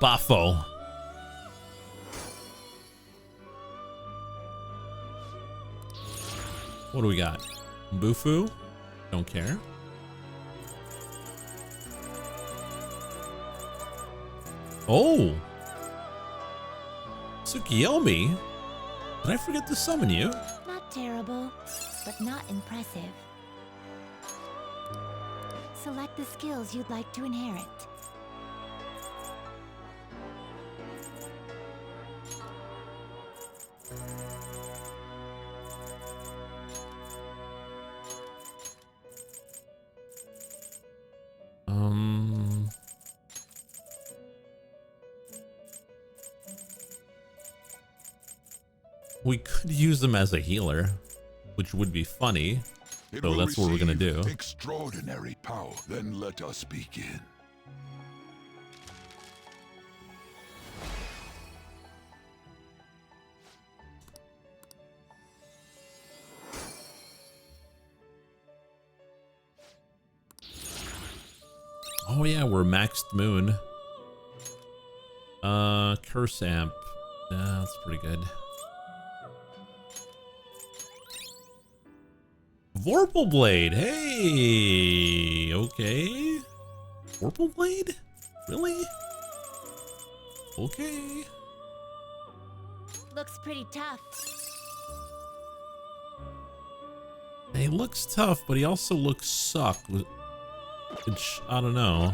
Bafo. What do we got? Bufu? Don't care. Oh! Tsukiyomi? Did I forget to summon you? Not terrible, but not impressive. Select the skills you'd like to inherit. We could use them as a healer, which would be funny. So that's what we're gonna do. Extraordinary power. Then let us begin. Oh yeah, we're maxed moon. Curse amp. Yeah, that's pretty good. Vorpal Blade, hey, okay. Vorpal Blade? Really? Okay. Looks pretty tough. He looks tough, but he also looks suck. Which, I don't know.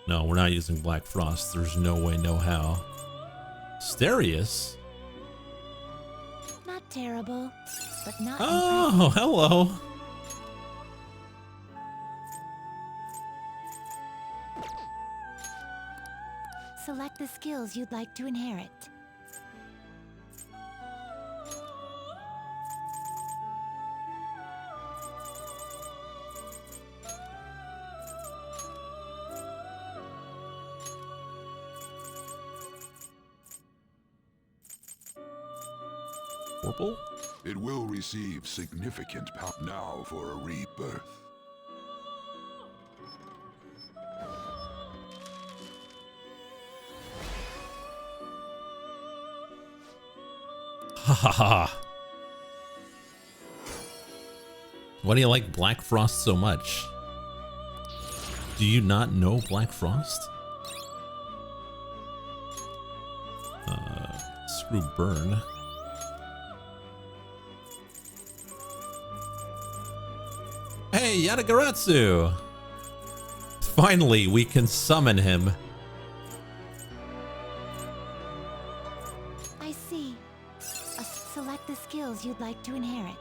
No, we're not using Black Frost. There's no way, no how. Stereus? Not terrible, but not Oh, impressive. hello. Select the skills you'd like to inherit. Vorpal? It will receive significant power now for a rebirth. Ha ha ha. Why do you like Black Frost so much? Do you not know Black Frost? Screw burn. Hey, Yadagaratsu! Finally, we can summon him. I see. Select the skills you'd like to inherit.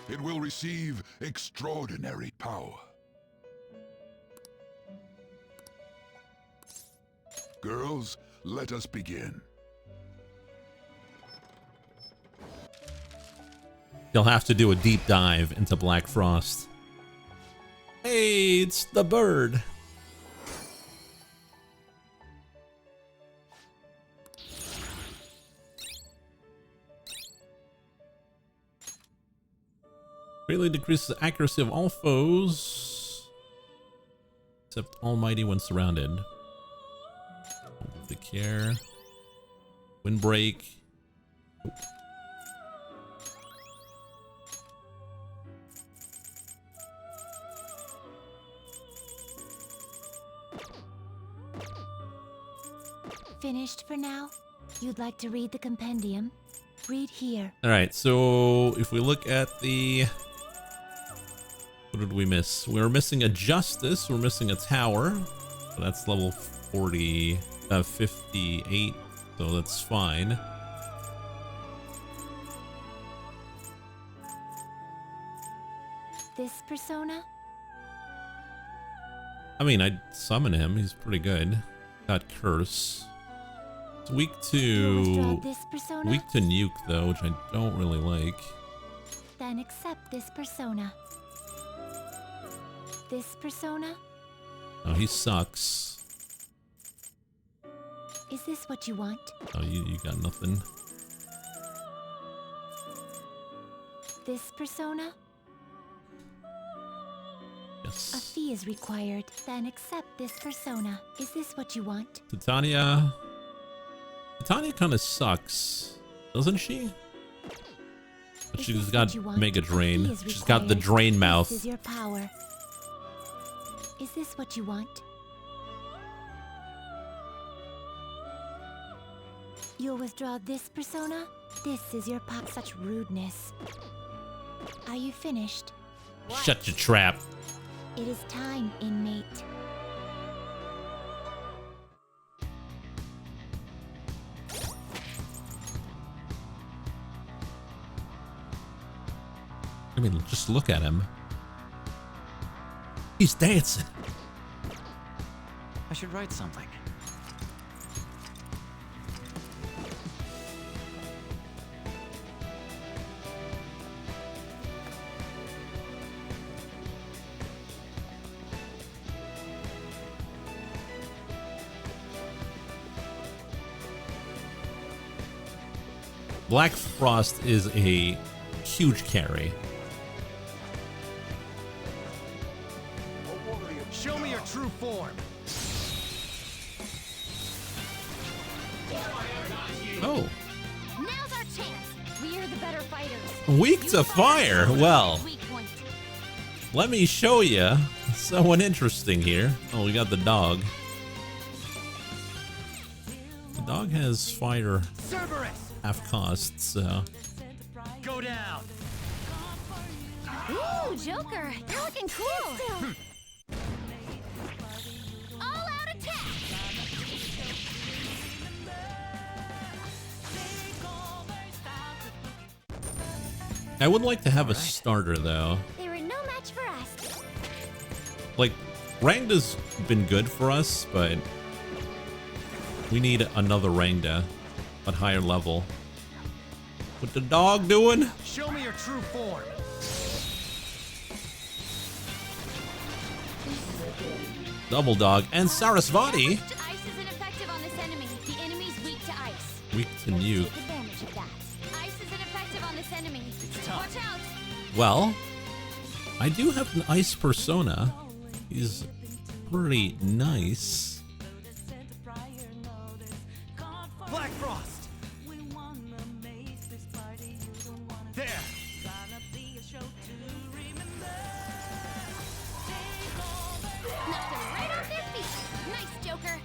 It will receive extraordinary power. Girls, let us begin. You'll have to do a deep dive into Black Frost. Hey, it's the bird. Greatly decreases the accuracy of all foes, except Almighty when surrounded. The care. Windbreak. Finished for now? You'd like to read the compendium? Read here. Alright, so if we look at the... What did we miss? We were missing a Justice, we're missing a Tower. So that's level 58, so that's fine. This persona? I mean, I'd summon him, he's pretty good. Got Curse. It's weak to... This persona? Weak to Nuke, though, which I don't really like. Then accept this persona. This persona? Oh, he sucks. Is this what you want? Oh, you got nothing. This persona? Yes. A fee is required. Then accept this persona. Is this what you want? Titania... Titania kind of sucks, doesn't she? But she's got Mega Drain. She's got the Drain Mouth. This is your power. Is this what you want? You'll withdraw this persona? This is your pop. Such rudeness. Are you finished? Shut your trap. It is time, inmate. I mean, just look at him. He's dancing. I should write something. Black Frost is a huge carry. Show me your true form. Oh. Now's our chance. We're the better fighters. Weak to fire. Well, let me show you someone interesting here. Oh, we got the dog. The dog has fire half cost, so. Go down. Ooh, Joker, you're looking cool. All out attack. I would like to have a starter though. They were no match for us. Like, Rangda's has been good for us, but we need another Rangda at higher level. What the dog doing? Show me your true form. Double Dog and Sarasvati. Ice isn't effective on this Weak to nuke. Take advantage of that. Ice isn't effective on this enemy. Watch out! Well, I do have an ice persona. He's pretty nice. Black Frost! There! Knocked them right off their feet. Nice, Joker.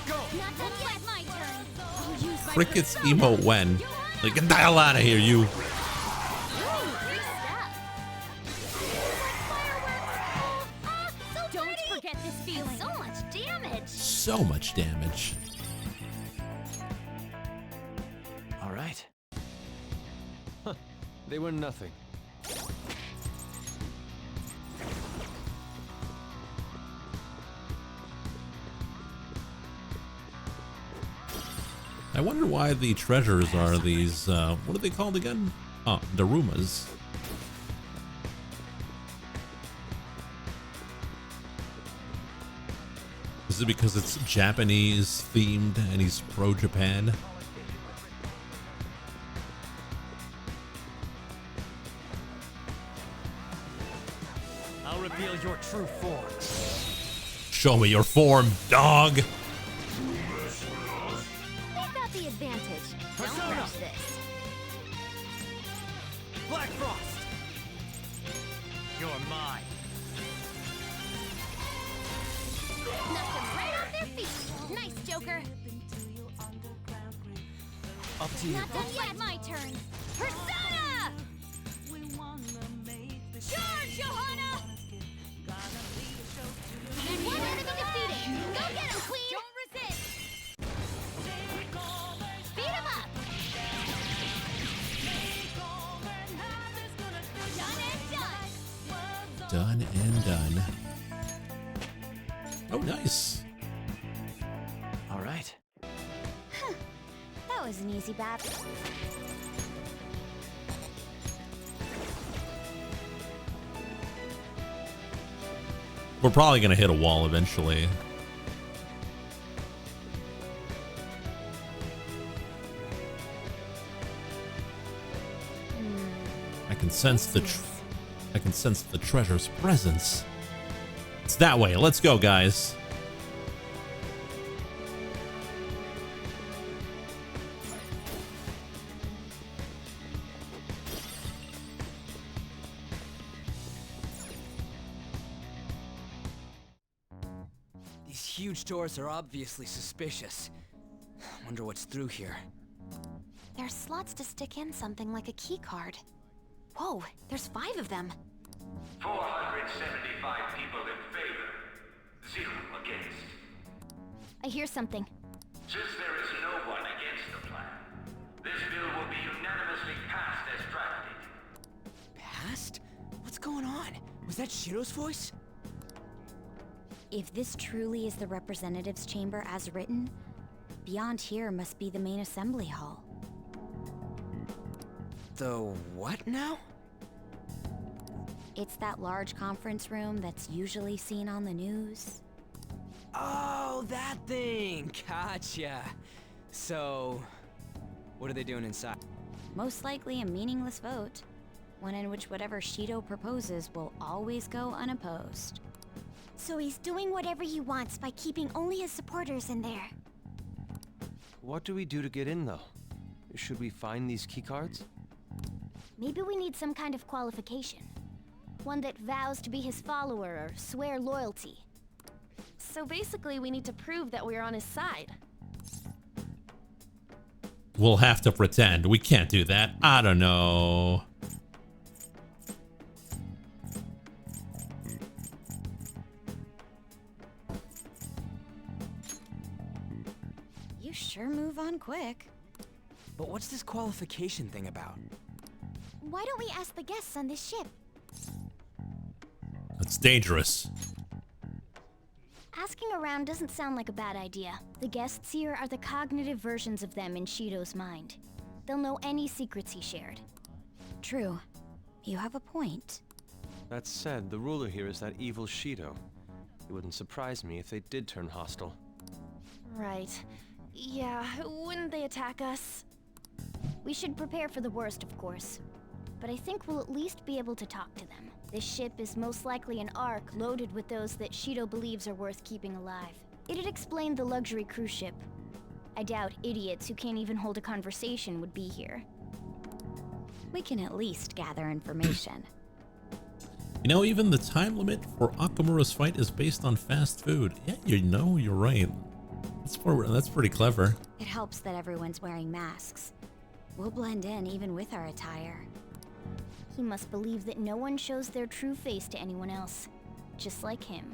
Go! Not done yet. My turn. I'll use my Cricket's persona. emo when. Like, get the hell out of here, you. Ooh, great stuff. So Don't forget this feeling. So much damage. So much damage. All right. Huh. They were nothing. I wonder why the treasures are these, what are they called again? Oh, Darumas. Is it because it's Japanese themed and he's pro-Japan? I'll reveal your true form. Show me your form, dog! We've got the advantage. Don't Persona. rush this. Black Frost! You're mine. Knocked them right off their feet. Nice, Joker. Up to you. Not done yet. My turn. Persona! Charge, Johanna! And one enemy defeated. Go get him, Queen! Don't resist! Beat him up! Done and done. Done and done. Oh, nice. All right. That was an easy battle. We're probably gonna hit a wall eventually. I can sense the treasure's presence. It's that way. Let's go, guys. These huge doors are obviously suspicious. Wonder what's through here. There's slots to stick in something like a key card. Whoa, there's 5 of them. 475 people in favor, 0 against. I hear something. Since there is no one against the plan, this bill will be unanimously passed as drafted. Passed? What's going on? Was that Shiro's voice? If this truly is the representatives' chamber as written, beyond here must be the main assembly hall. The what now? It's that large conference room that's usually seen on the news. Oh, that thing! Gotcha. So, what are they doing inside? Most likely a meaningless vote, one in which whatever Shido proposes will always go unopposed. So he's doing whatever he wants by keeping only his supporters in there. What do we do to get in, though? Should we find these keycards? Maybe we need some kind of qualification. One that vows to be his follower or swear loyalty. So basically, we need to prove that we're on his side. We'll have to pretend. We can't do that. I don't know. You sure move on quick. But what's this qualification thing about? Why don't we ask the guests on this ship? That's dangerous. Asking around doesn't sound like a bad idea. The guests here are the cognitive versions of them in Shido's mind. They'll know any secrets he shared. True. You have a point. That said, the ruler here is that evil Shido. It wouldn't surprise me if they did turn hostile. Right. Yeah, wouldn't they attack us? We should prepare for the worst, of course. But I think we'll at least be able to talk to them. This ship is most likely an Ark loaded with those that Shido believes are worth keeping alive. It'd explain the luxury cruise ship. I doubt idiots who can't even hold a conversation would be here. We can at least gather information. You know, even the time limit for Akamura's fight is based on fast food. Yeah, you know, you're right. That's pretty clever. It helps that everyone's wearing masks. We'll blend in even with our attire. He must believe that no one shows their true face to anyone else. Just like him.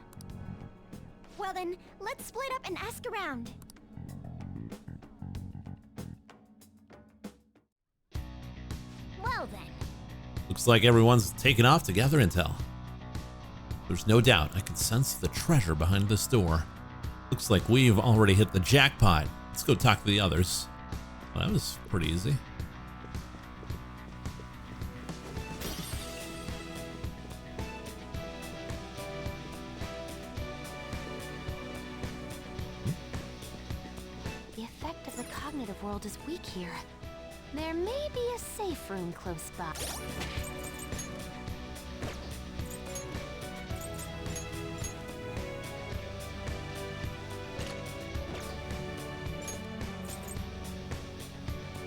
Well then, let's split up and ask around. Well then. Looks like everyone's taken off to gather intel. There's no doubt I can sense the treasure behind this door. Looks like we've already hit the jackpot. Let's go talk to the others. Well, that was pretty easy. The effect of the cognitive world is weak here. There may be a safe room close by.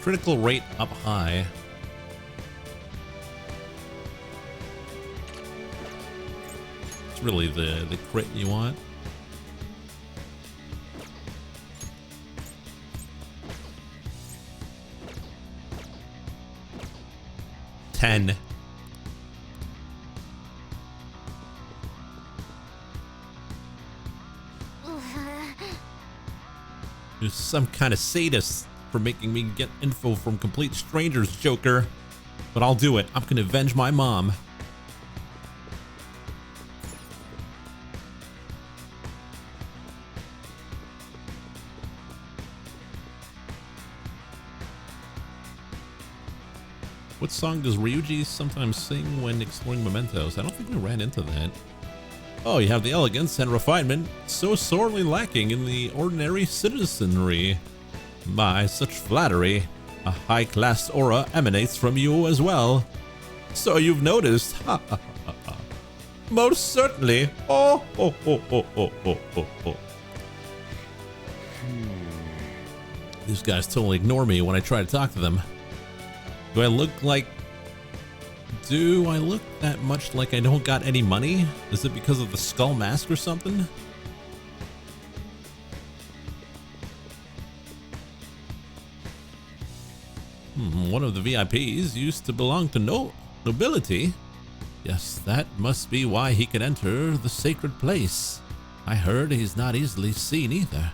Critical rate up high. It's really the crit you want. Ten. You're some kind of sadist for making me get info from complete strangers, Joker. But I'll do it. I'm gonna avenge my mom. What song does Ryuji sometimes sing when exploring mementos? I don't think we ran into that. Oh, you have the elegance and refinement so sorely lacking in the ordinary citizenry. My, such flattery. A high-class aura emanates from you as well. So you've noticed. Ha ha ha ha. Most certainly. Oh, oh, oh, oh, oh, oh, oh, oh. These guys totally ignore me when I try to talk to them. Do I look that much like I don't got any money? Is it because of the skull mask or something? One of the VIPs used to belong to nobility. Yes, that must be why he can enter the sacred place. I heard he's not easily seen either.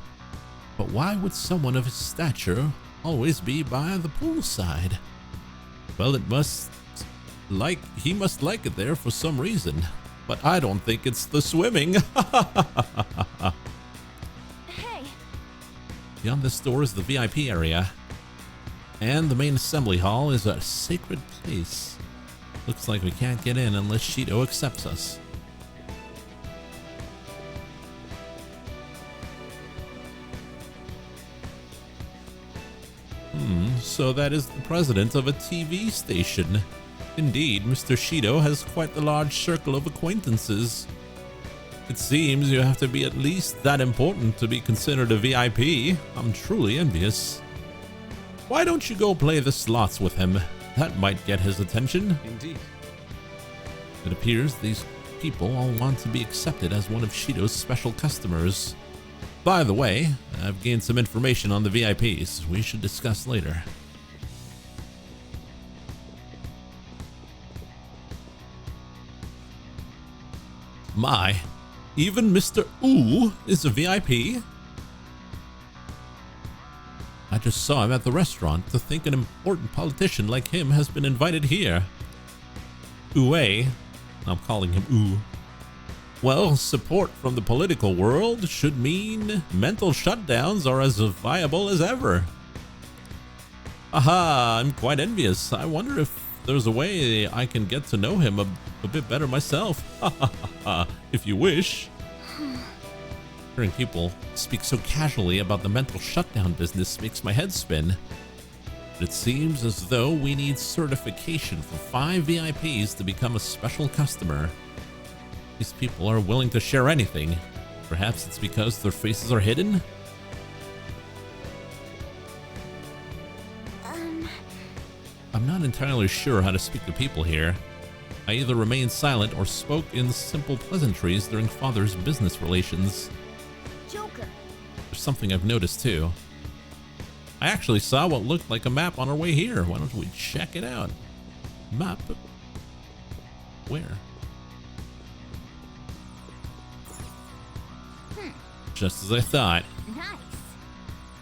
But why would someone of his stature always be by the poolside? Well, he must like it there for some reason. But I don't think it's the swimming. Hey. Beyond this door is the VIP area. And the main assembly hall is a sacred place. Looks like we can't get in unless Shido accepts us. So that is the president of a TV station. Indeed, Mr. Shido has quite the large circle of acquaintances. It seems you have to be at least that important to be considered a VIP. I'm truly envious. Why don't you go play the slots with him? That might get his attention. Indeed. It appears these people all want to be accepted as one of Shido's special customers. By the way, I've gained some information on the VIPs we should discuss later. My, even Mr. Ooh is a VIP? I just saw him at the restaurant. To think an important politician like him has been invited here. Ooh-ay. I'm calling him Ooh. Well, support from the political world should mean mental shutdowns are as viable as ever. Aha, I'm quite envious. I wonder if there's a way I can get to know him a bit better myself. If you wish. Hearing people speak so casually about the mental shutdown business makes my head spin. But it seems as though we need certification for 5 VIPs to become a special customer. These people are willing to share anything. Perhaps it's because their faces are hidden? I'm not entirely sure how to speak to people here. I either remained silent or spoke in simple pleasantries during Father's business relations. Joker. There's something I've noticed too. I actually saw what looked like a map on our way here. Why don't we check it out? Map? Where? Just as I thought. Nice.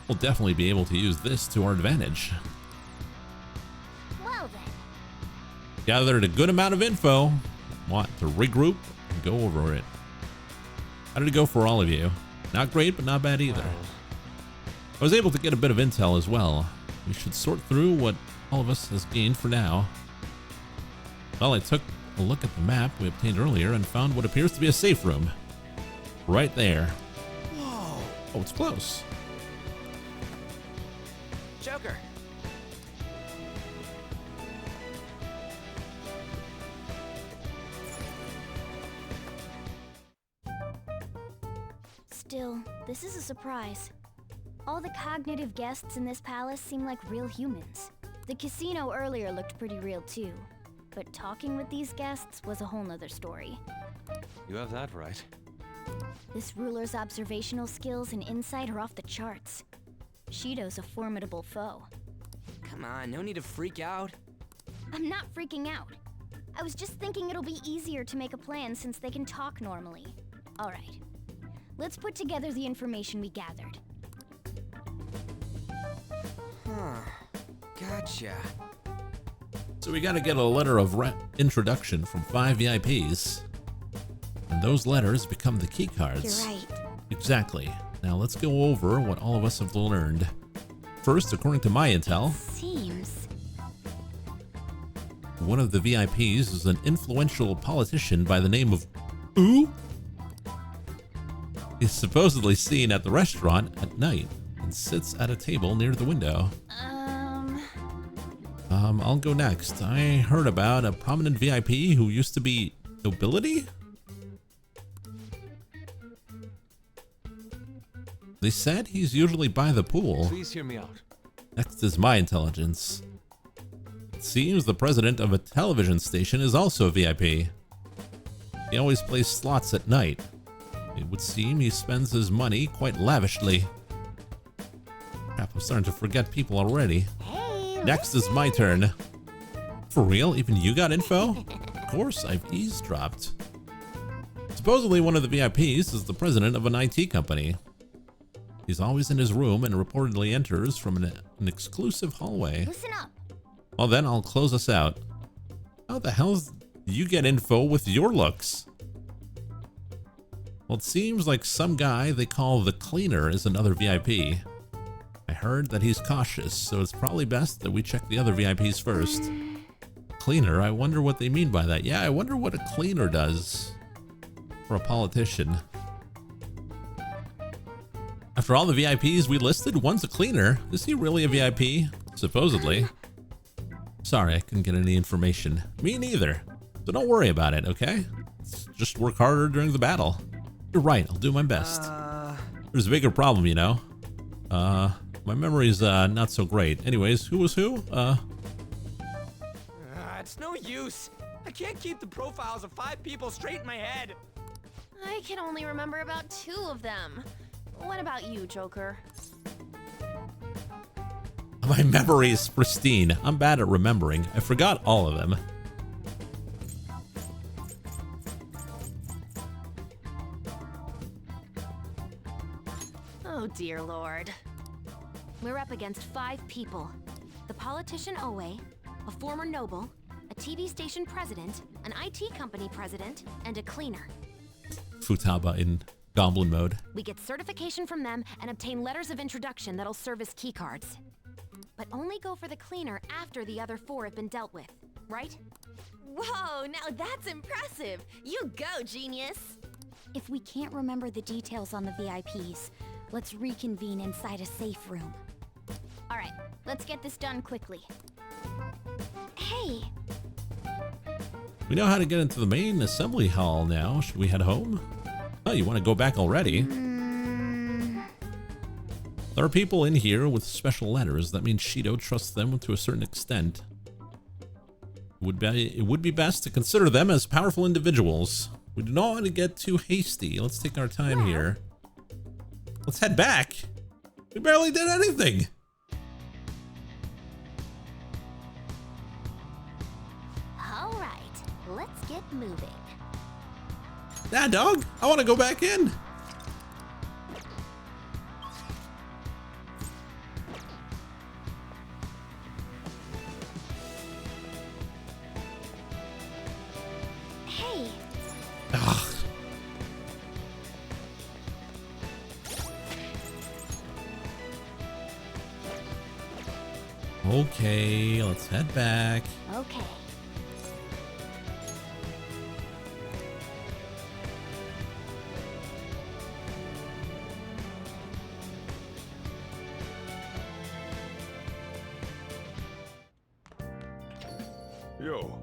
We'll definitely be able to use this to our advantage. Well then. Gathered a good amount of info. Want to regroup and go over it. How did it go for all of you? Not great, but not bad either. I was able to get a bit of intel as well. We should sort through what all of us has gained for now. Well, I took a look at the map we obtained earlier and found what appears to be a safe room. Right there. Whoa. Oh, it's close. Joker. Still, this is a surprise. All the cognitive guests in this palace seem like real humans. The casino earlier looked pretty real too, but talking with these guests was a whole nother story. You have that right. This ruler's observational skills and insight are off the charts. Shido's a formidable foe. Come on, no need to freak out. I'm not freaking out. I was just thinking it'll be easier to make a plan since they can talk normally. All right. Let's put together the information we gathered. Huh. Gotcha. So we gotta get a letter of introduction from 5 VIPs. And those letters become the key cards. You're right. Exactly. Now let's go over what all of us have learned. First, according to my intel, Seems. one of the VIPs is an influential politician by the name of Ooh. He's supposedly seen at the restaurant at night and sits at a table near the window. I'll go next. I heard about a prominent VIP who used to be nobility? They said he's usually by the pool. Please hear me out. Next is my intelligence. It seems the president of a television station is also a VIP. He always plays slots at night. It would seem he spends his money quite lavishly. Crap, I'm starting to forget people already. Next is my turn. For real? Even you got info? Of course, I've eavesdropped. Supposedly one of the VIPs is the president of an IT company. He's always in his room and reportedly enters from an exclusive hallway. Listen up. Well then, I'll close us out. How the hell do you get info with your looks? Well, it seems like some guy they call the Cleaner is another VIP. I heard that he's cautious, so it's probably best that we check the other VIPs first. Cleaner? I wonder what they mean by that. Yeah, I wonder what a cleaner does for a politician. After all the VIPs we listed, one's a cleaner. Is he really a VIP? Supposedly. Sorry, I couldn't get any information. Me neither. So don't worry about it, okay? Let's just work harder during the battle. You're right, I'll do my best. There's a bigger problem, you know. My memory's not so great. Anyways, who was who? It's no use. I can't keep the profiles of 5 people straight in my head. I can only remember about 2 of them. What about you, Joker? My memory is pristine. I'm bad at remembering. I forgot all of them. Oh dear lord. We're up against 5 people. The politician Owe, a former noble, a TV station president, an IT company president, and a cleaner. Futaba in goblin mode. We get certification from them and obtain letters of introduction that'll serve as keycards. But only go for the cleaner after the other 4 have been dealt with, right? Whoa, now that's impressive! You go, genius! If we can't remember the details on the VIPs, let's reconvene inside a safe room. All right, let's get this done quickly. Hey, We know how to get into the main assembly hall now. Should we head home? Oh, you want to go back already? There are people in here with special letters. That means Shido trusts them to a certain extent. It would be best to consider them as powerful individuals. We do not want to get too hasty. Let's take our time here. Let's head back. We barely did anything. All right, let's get moving. Nah, dog. I want to go back in. hey, Ugh. Okay, let's head back. okay. Yo.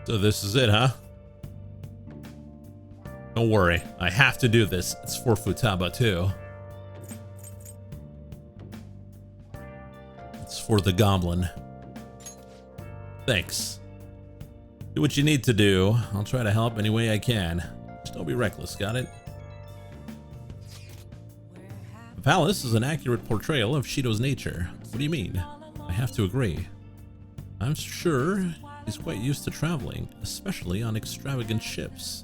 So this is it, huh? Don't worry, I have to do this. It's for Futaba too. It's for the goblin. Thanks. Do what you need to do. I'll try to help any way I can. Just don't be reckless, got it? The palace is an accurate portrayal of Shido's nature. What do you mean? I have to agree. I'm sure he's quite used to traveling, especially on extravagant ships.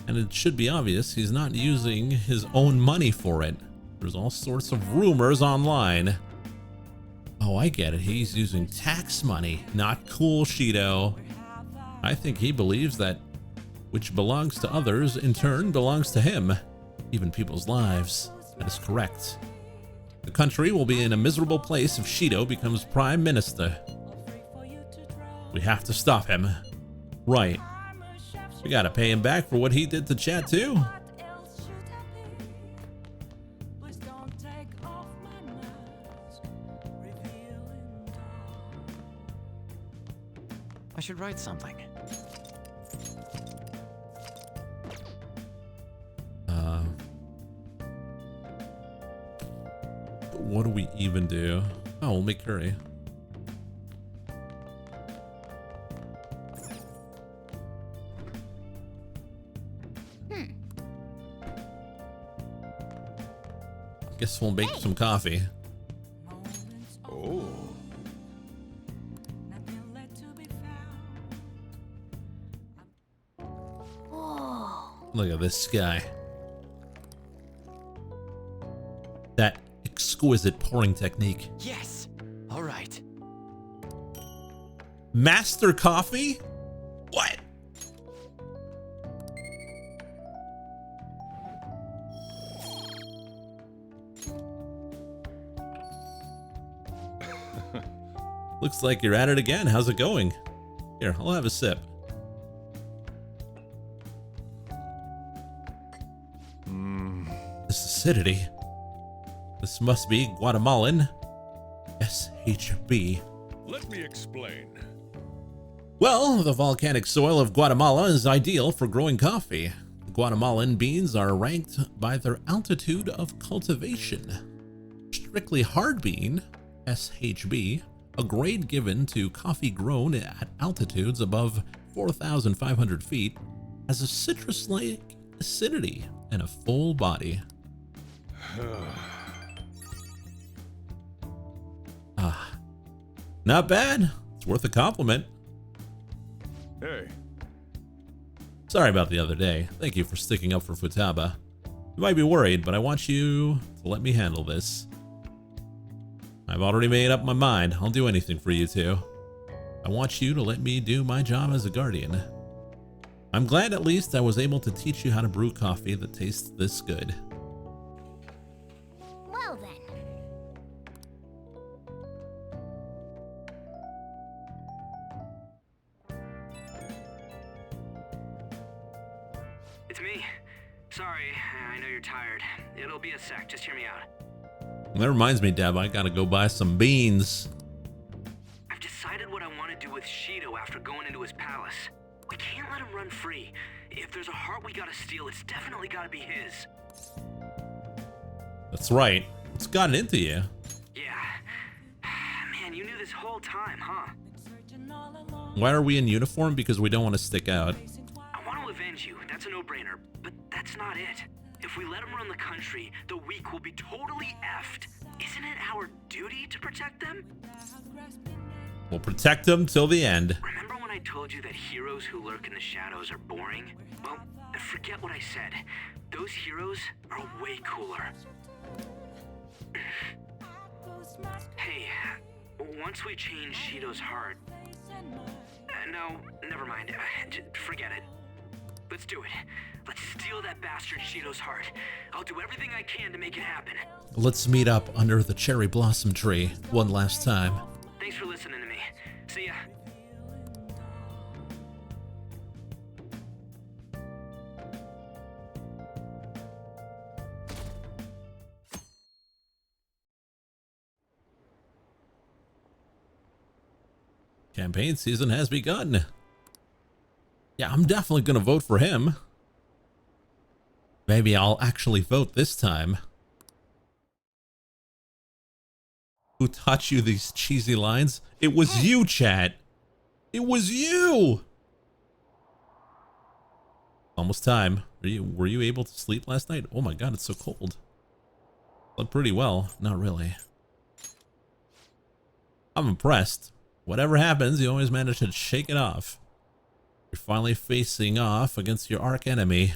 And it should be obvious he's not using his own money for it. There's all sorts of rumors online. Oh, I get it. He's using tax money. Not cool, Shido. I think he believes that which belongs to others, in turn, belongs to him. Even people's lives. That is correct. The country will be in a miserable place if Shido becomes prime minister. We have to stop him. Right. We gotta pay him back for what he did to Chat too. I should write something. What do we even do? Oh, we'll make curry. Guess we'll make some coffee. Oh. Look at this guy. That exquisite pouring technique. Yes. All right. Master coffee? What? Looks like you're at it again. How's it going? Here, I'll have a sip. This acidity. This must be Guatemalan. SHB. Let me explain. Well, the volcanic soil of Guatemala is ideal for growing coffee. Guatemalan beans are ranked by their altitude of cultivation. Strictly hard bean, SHB, a grade given to coffee grown at altitudes above 4,500 feet, has a citrus-like acidity and a full body. Not bad. It's worth a compliment. Hey. Sorry about the other day. Thank you for sticking up for Futaba. You might be worried, but I want you to let me handle this. I've already made up my mind. I'll do anything for you two. I want you to let me do my job as a guardian. I'm glad at least I was able to teach you how to brew coffee that tastes this good. Well then. you're tired. It'll be a sec, just hear me out. That reminds me, Deb, I gotta go buy some beans. I've decided what I want to do with Shido after going into his palace. We can't let him run free. If there's a heart we gotta steal, it's definitely gotta be his. That's right. What's gotten into you? Yeah. Man, you knew this whole time, huh? Why are we in uniform? Because we don't want to stick out. I want to avenge you. That's a no-brainer. But that's not it. If we let him run the country, the weak will be totally effed. Isn't it our duty to protect them? We'll protect them till the end. Remember when I told you that heroes who lurk in the shadows are boring? Well, forget what I said. Those heroes are way cooler. Hey, once we change Shido's heart... no, never mind. Forget it. Let's do it. Let's steal that bastard Shido's heart. I'll do everything I can to make it happen. Let's meet up under the cherry blossom tree one last time. Thanks for listening to me. See ya. Campaign season has begun. Yeah, I'm definitely gonna vote for him. Maybe I'll actually vote this time. Who taught you these cheesy lines? It was you, chat. It was you. Almost time. Were you able to sleep last night? Oh my god, it's so cold. Slept pretty well. Not really. I'm impressed. Whatever happens, you always manage to shake it off. You're finally facing off against your arch enemy.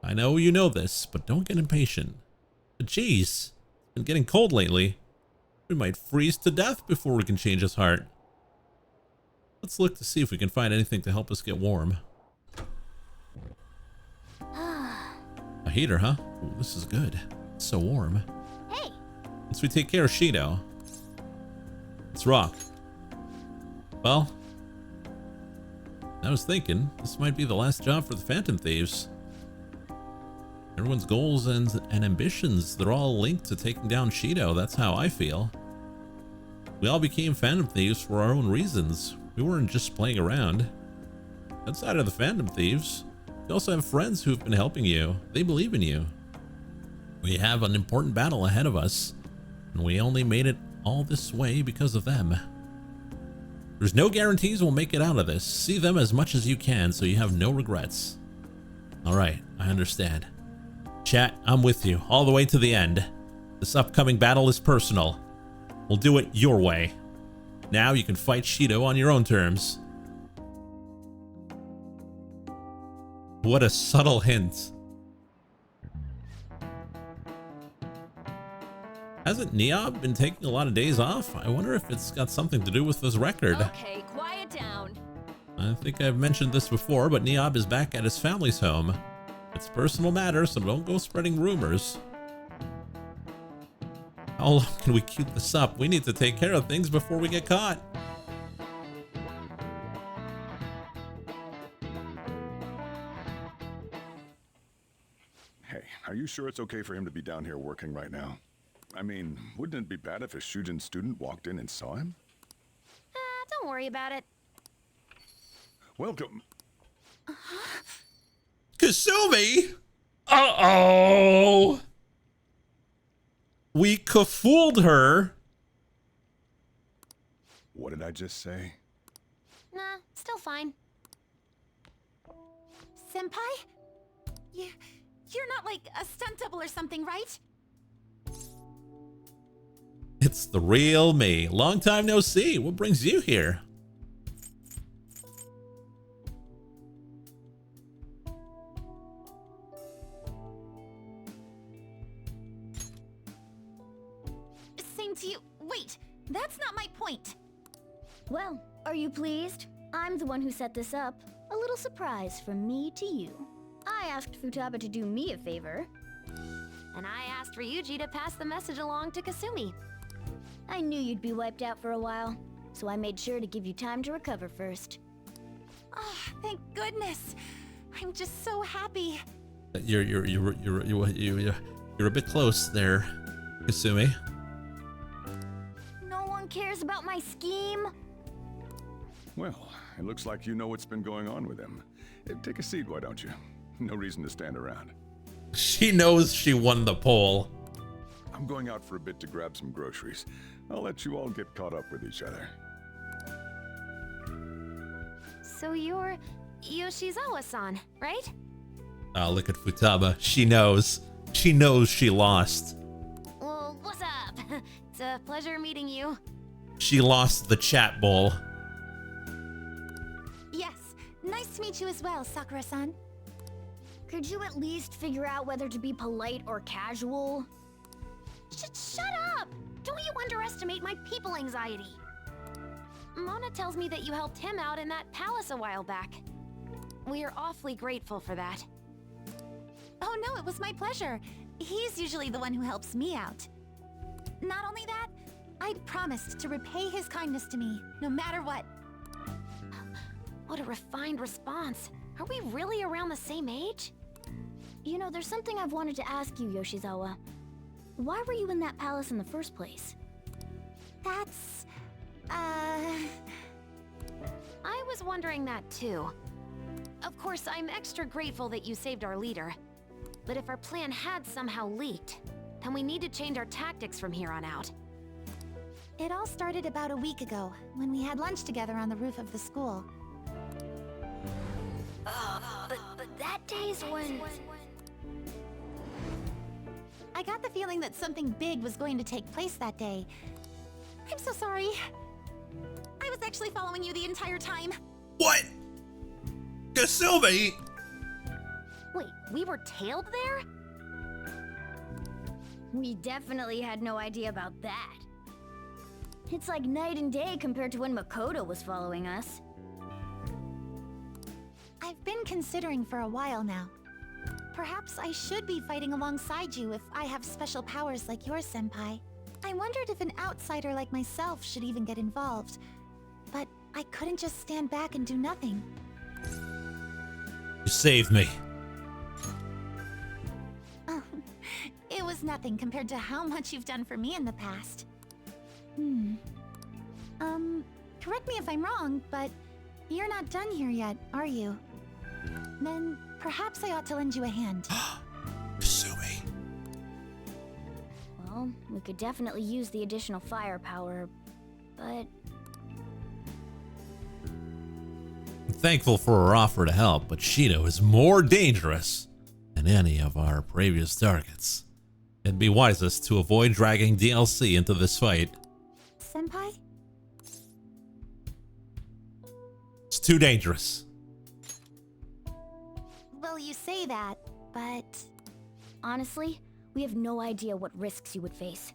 I know you know this, but don't get impatient. But geez, it's been getting cold lately. We might freeze to death before we can change his heart. Let's look to see if we can find anything to help us get warm. A heater, huh? Ooh, this is good. It's so warm. Hey! Once we take care of Shido, let's rock. Well, I was thinking this might be the last job for the Phantom Thieves. Everyone's goals and ambitions, they're all linked to taking down Shido. That's how I feel. We all became Phantom Thieves for our own reasons. We weren't just playing around. Outside of the Phantom Thieves, you also have friends who've been helping you. They believe in you. We have an important battle ahead of us, and we only made it all this way because of them. There's no guarantees we'll make it out of this. See them as much as you can so you have no regrets. Alright, I understand. Chat, I'm with you all the way to the end. This upcoming battle is personal. We'll do it your way. Now you can fight Shido on your own terms. What a subtle hint. Hasn't Niob been taking a lot of days off? I wonder if it's got something to do with this record. Okay, quiet down. I think I've mentioned this before, but Niob is back at his family's home. It's a personal matter, so don't go spreading rumors. How long can we keep this up? We need to take care of things before we get caught. Hey, are you sure it's okay for him to be down here working right now? I mean, wouldn't it be bad if a Shujin student walked in and saw him? Don't worry about it. Welcome. Kasumi! Uh-oh! We ka-fooled her. What did I just say? Nah, still fine. Senpai? You're not like a stunt double or something, right? It's the real me. Long time no see. What brings you here? Same to you. Wait, that's not my point. Well, are you pleased? I'm the one who set this up. A little surprise from me to you. I asked Futaba to do me a favor. And I asked Ryuji to pass the message along to Kasumi. I knew you'd be wiped out for a while, so I made sure to give you time to recover first. Oh, thank goodness. I'm just so happy. You're a bit close there, Kasumi. No one cares about my scheme? Well, it looks like you know what's been going on with him. Take a seat, why don't you? No reason to stand around. She knows she won the poll. I'm going out for a bit to grab some groceries. I'll let you all get caught up with each other. So you're Yoshizawa-san, right? Look at Futaba. She knows. She knows she lost. Well, what's up? It's a pleasure meeting you. She lost the chat bowl. Yes, nice to meet you as well, Sakura-san. Could you at least figure out whether to be polite or casual? Shut up! Don't you underestimate my people anxiety. Mona tells me that you helped him out in that palace a while back. We are awfully grateful for that. Oh no, it was my pleasure. He's usually the one who helps me out. Not only that, I'd promised to repay his kindness to me, no matter what. What a refined response. Are we really around the same age? You know, there's something I've wanted to ask you, Yoshizawa. Why were you in that palace in the first place? That's... I was wondering that too. Of course, I'm extra grateful that you saved our leader. But if our plan had somehow leaked, then we need to change our tactics from here on out. It all started about a week ago, when we had lunch together on the roof of the school. But that day's when... I got the feeling that something big was going to take place that day. I'm so sorry. I was actually following you the entire time. What? Kasumi! Wait, we were tailed there? We definitely had no idea about that. It's like night and day compared to when Makoto was following us. I've been considering for a while now. Perhaps I should be fighting alongside you if I have special powers like yours, Senpai. I wondered if an outsider like myself should even get involved. But I couldn't just stand back and do nothing. You saved me. Oh, it was nothing compared to how much you've done for me in the past. Correct me if I'm wrong, but you're not done here yet, are you? Then perhaps I ought to lend you a hand. Kasumi. Well, we could definitely use the additional firepower, but... I'm thankful for her offer to help, but Shido is more dangerous than any of our previous targets. It'd be wisest to avoid dragging DLC into this fight. Senpai? It's too dangerous. Well, you say that, but... Honestly, we have no idea what risks you would face.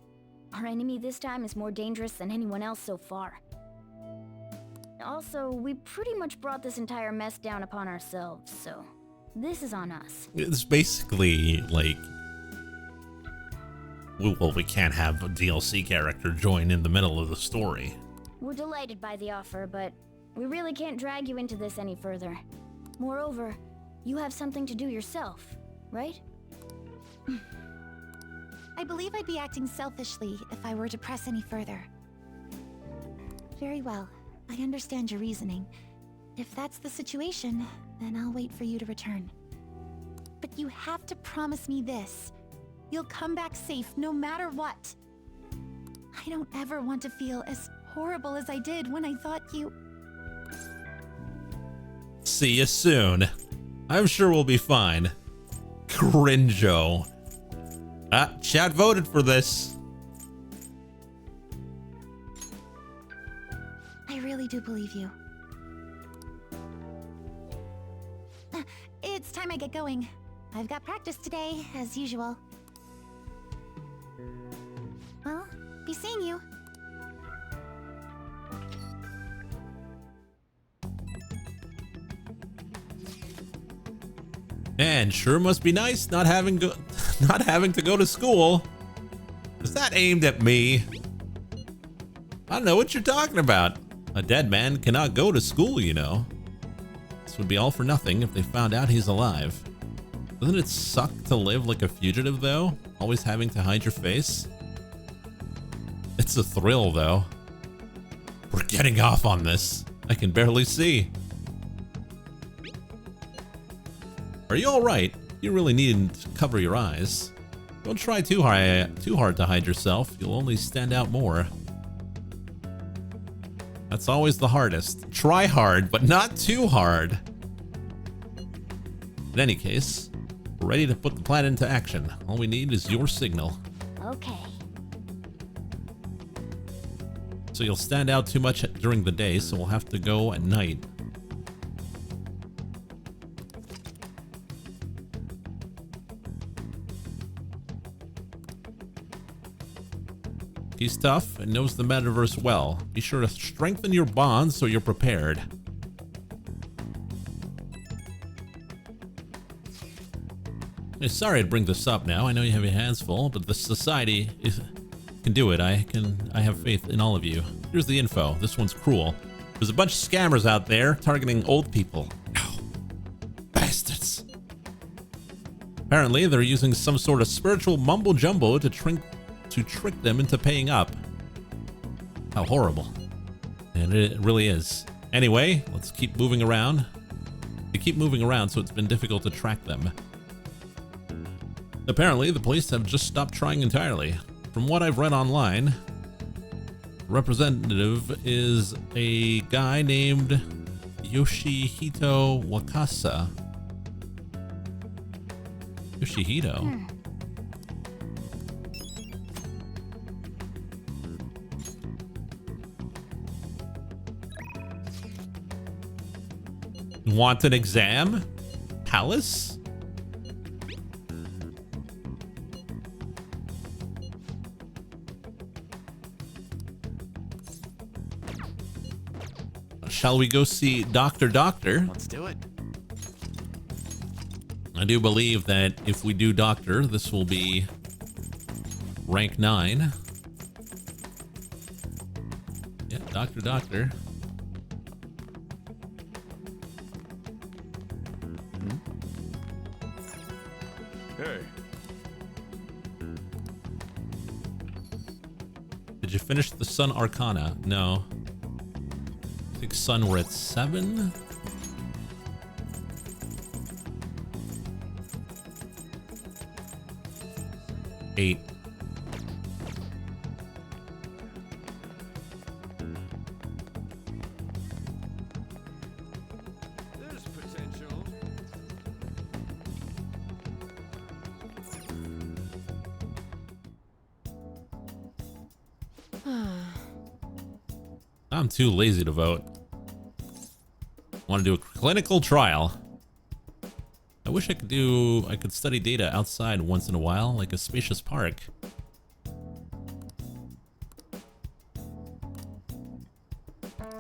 Our enemy this time is more dangerous than anyone else so far. Also, we pretty much brought this entire mess down upon ourselves, so this is on us. It's basically like... Well, we can't have a DLC character join in the middle of the story. We're delighted by the offer, but we really can't drag you into this any further. Moreover, you have something to do yourself, right? I believe I'd be acting selfishly if I were to press any further. Very well. I understand your reasoning. If that's the situation, then I'll wait for you to return. But you have to promise me this. You'll come back safe no matter what. I don't ever want to feel as horrible as I did when I thought you... See you soon. I'm sure we'll be fine. Cringo. Chat voted for this. I really do believe you. It's time I get going. I've got practice today, as usual. Well, be seeing you. Man, sure must be nice not having to go to school. Is that aimed at me? I don't know what you're talking about. A dead man cannot go to school, you know. This would be all for nothing if they found out he's alive. Doesn't it suck to live like a fugitive, though? Always having to hide your face? It's a thrill, though. We're getting off on this. I can barely see. Are you alright? You really need to cover your eyes. Don't try too hard to hide yourself. You'll only stand out more. That's always the hardest. Try hard, but not too hard. In any case, we're ready to put the plan into action. All we need is your signal. Okay. So you'll stand out too much during the day, so we'll have to go at night. He's tough and knows the metaverse well. Be sure to strengthen your bonds so you're prepared. Sorry to bring this up now. I know you have your hands full, but the society can do it. I have faith in all of you. Here's the info. This one's cruel. There's a bunch of scammers out there targeting old people. No. Bastards. Apparently, they're using some sort of spiritual mumbo jumbo to trick them into paying up. How horrible. And it really is. Anyway, let's keep moving around. They keep moving around, so it's been difficult to track them. Apparently, the police have just stopped trying entirely. From what I've read online, representative is a guy named Yoshihito Wakasa. Yoshihito? Want an exam? Palace? Shall we go see Dr. Doctor? Let's do it. I do believe that if we do Doctor, this will be rank 9. Yeah, Doctor. Hey. Did you finish the Sun Arcana? No. I think Sun we're at 7. Eight. There's potential. I'm too lazy to vote. Want to do a clinical trial. I wish I could study data outside once in a while, like a spacious park.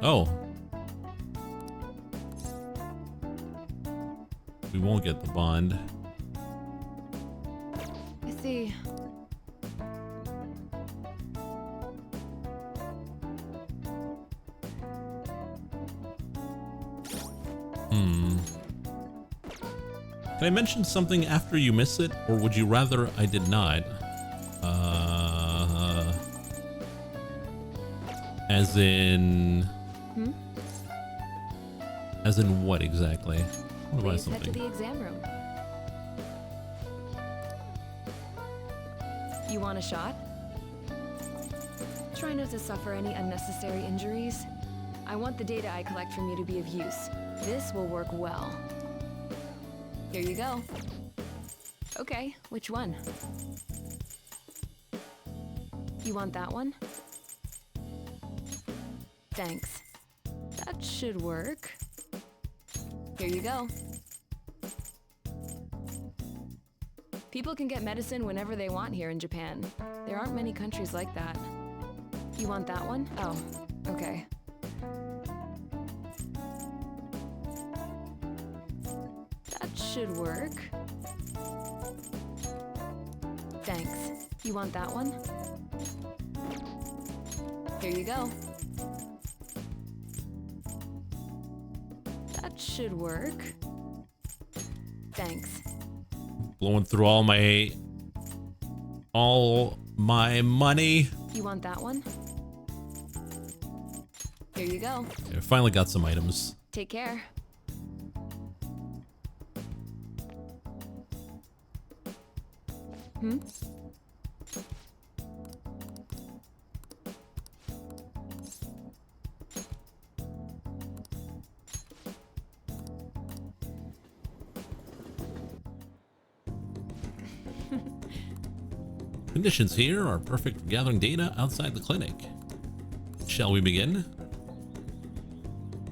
Oh. We won't get the bond. I see. Can I mention something after you miss it, or would you rather I did not? As in... As in what exactly? I want to buy Please head to something. the exam room. You want a shot? Try not to suffer any unnecessary injuries. I want the data I collect from you to be of use. This will work well. Here you go. Okay, which one? You want that one? Thanks. That should work. Here you go. People can get medicine whenever they want here in Japan. There aren't many countries like that. You want that one? Oh, okay. That should work. Thanks. You want that one? Here you go. That should work. Thanks. Blowing through all my money. You want that one? Here you go. I finally got some items. Take care. Hmm? Conditions here are perfect for gathering data outside the clinic. Shall we begin?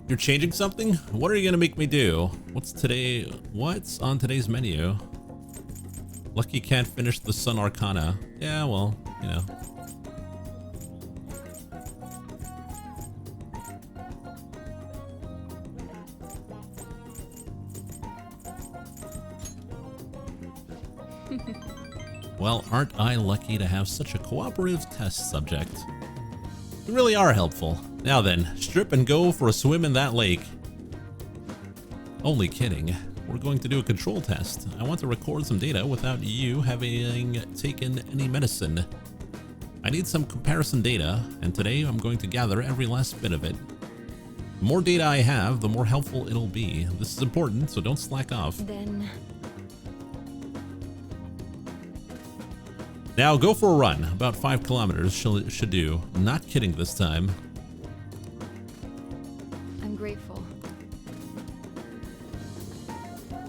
You're changing something? What are you gonna make me do? What's on today's menu? Lucky can't finish the Sun Arcana. Yeah, well, you know. Well, aren't I lucky to have such a cooperative test subject? You really are helpful. Now then, strip and go for a swim in that lake. Only kidding. We're going to do a control test. I want to record some data without you having taken any medicine. I need some comparison data, and today I'm going to gather every last bit of it. The more data I have, the more helpful it'll be. This is important, so don't slack off. Then... Now go for a run. About 5 kilometers should do. Not kidding this time. I'm grateful.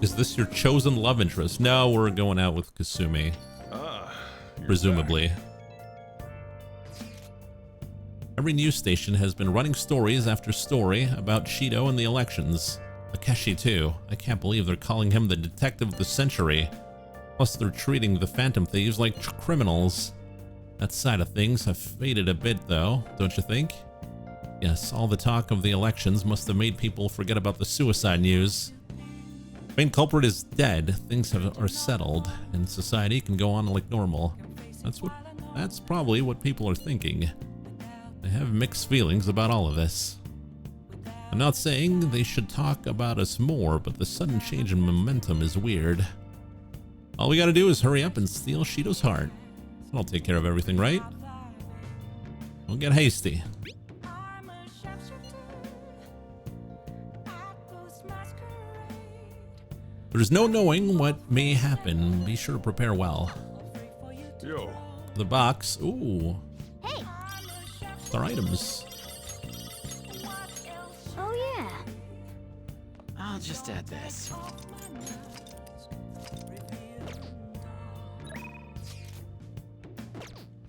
Is this your chosen love interest? No, we're going out with Kasumi. Presumably. Every news station has been running stories after story about Shido and the elections. Akeshi too. I can't believe they're calling him the detective of the century. Plus they're treating the Phantom Thieves like criminals. That side of things have faded a bit though, don't you think? Yes, all the talk of the elections must have made people forget about the suicide news. Main culprit is dead, things are settled, and society can go on like normal. That's probably what people are thinking. I have mixed feelings about all of this. I'm not saying they should talk about us more, but the sudden change in momentum is weird. All we gotta do is hurry up and steal Shido's heart. That'll take care of everything, right? Don't get hasty. There's no knowing what may happen. Be sure to prepare well. Yo. The box. Ooh. Hey. It's our items. Oh yeah. I'll just add this.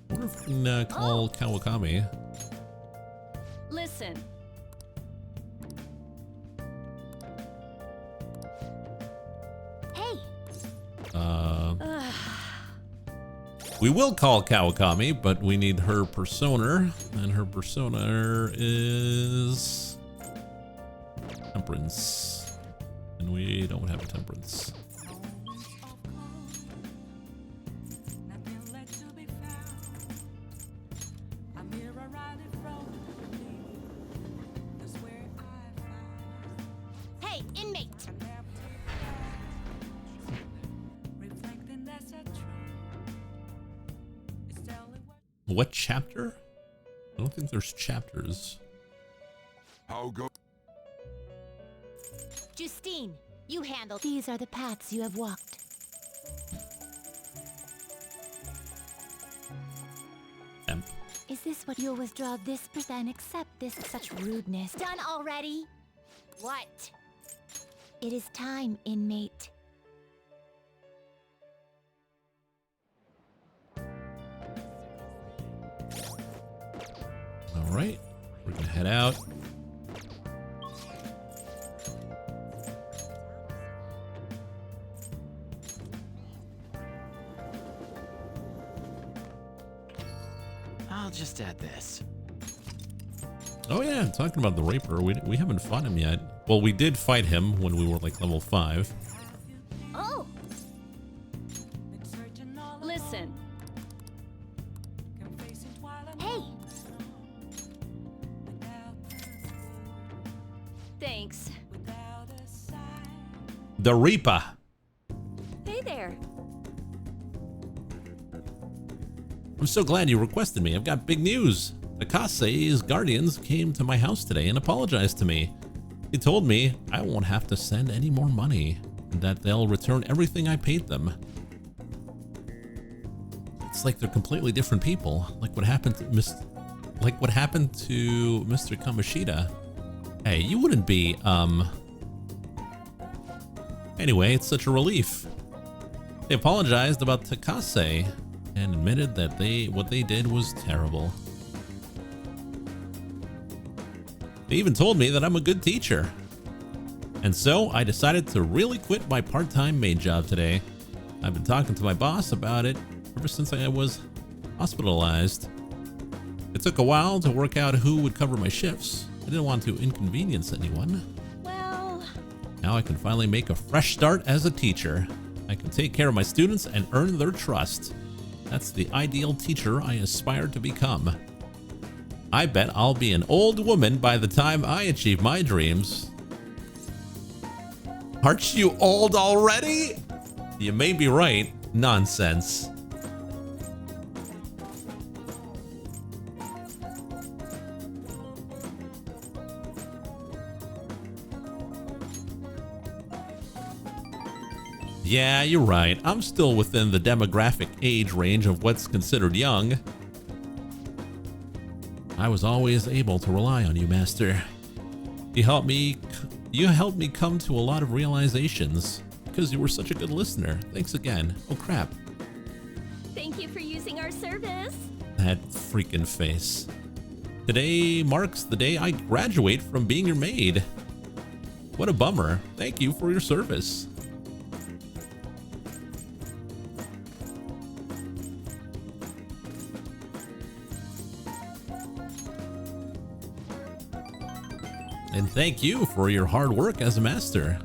I wonder if we can call Kawakami. Listen. Hey. We will call Kawakami, but we need her persona, and her persona is Temperance, and we don't have a Temperance. Hey, inmate! What chapter? I don't think there's chapters. How go? Justine, you handle. These are the paths you have walked. Is this what you'll withdraw this percent? Accept this such rudeness. Done already? What? It is time, inmate. All right, we're gonna head out. I'll just add this. Oh yeah, talking about the Raper, we haven't fought him yet. Well, we did fight him when we were like level 5. Oh. Listen. Hey. Thanks. The Reaper. Hey there. I'm so glad you requested me. I've got big news. Akase's guardians came to my house today and apologized to me. He told me I won't have to send any more money and that they'll return everything I paid them. It's like they're completely different people. Like what happened to Mr. Kamoshida. Hey, you wouldn't be, Anyway, it's such a relief. They apologized about Takase and admitted that what they did was terrible. They even told me that I'm a good teacher. And so I decided to really quit my part-time maid job today. I've been talking to my boss about it ever since I was hospitalized. It took a while to work out who would cover my shifts. I didn't want to inconvenience anyone. Well... Now I can finally make a fresh start as a teacher. I can take care of my students and earn their trust. That's the ideal teacher I aspire to become. I bet I'll be an old woman by the time I achieve my dreams. Aren't you old already? You may be right. Nonsense. Yeah, you're right. I'm still within the demographic age range of what's considered young. I was always able to rely on you, Master. You helped me come to a lot of realizations because you were such a good listener. Thanks again. Oh crap. Thank you for using our service. That freaking face. Today marks the day I graduate from being your maid. What a bummer. Thank you for your service. And thank you for your hard work as a master.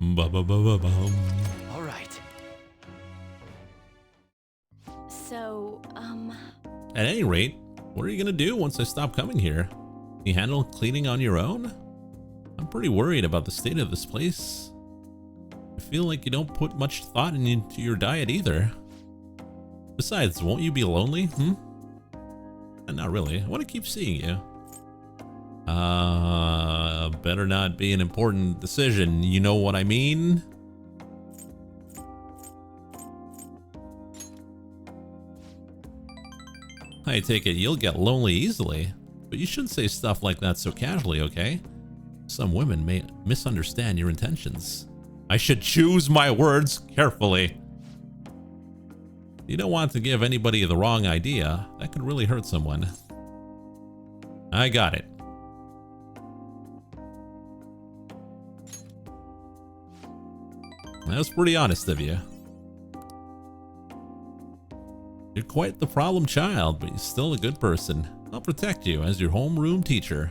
Ba-ba-ba-ba-bum. All right. So, At any rate, what are you gonna do once I stop coming here? Can you handle cleaning on your own? I'm pretty worried about the state of this place. I feel like you don't put much thought into your diet either. Besides, won't you be lonely? Not really. I want to keep seeing you. Better not be an important decision. You know what I mean? I take it you'll get lonely easily, but you shouldn't say stuff like that so casually, okay? Some women may misunderstand your intentions. I should choose my words carefully. You don't want to give anybody the wrong idea. That could really hurt someone. I got it. That was pretty honest of you. You're quite the problem child, but you're still a good person. I'll protect you as your homeroom teacher.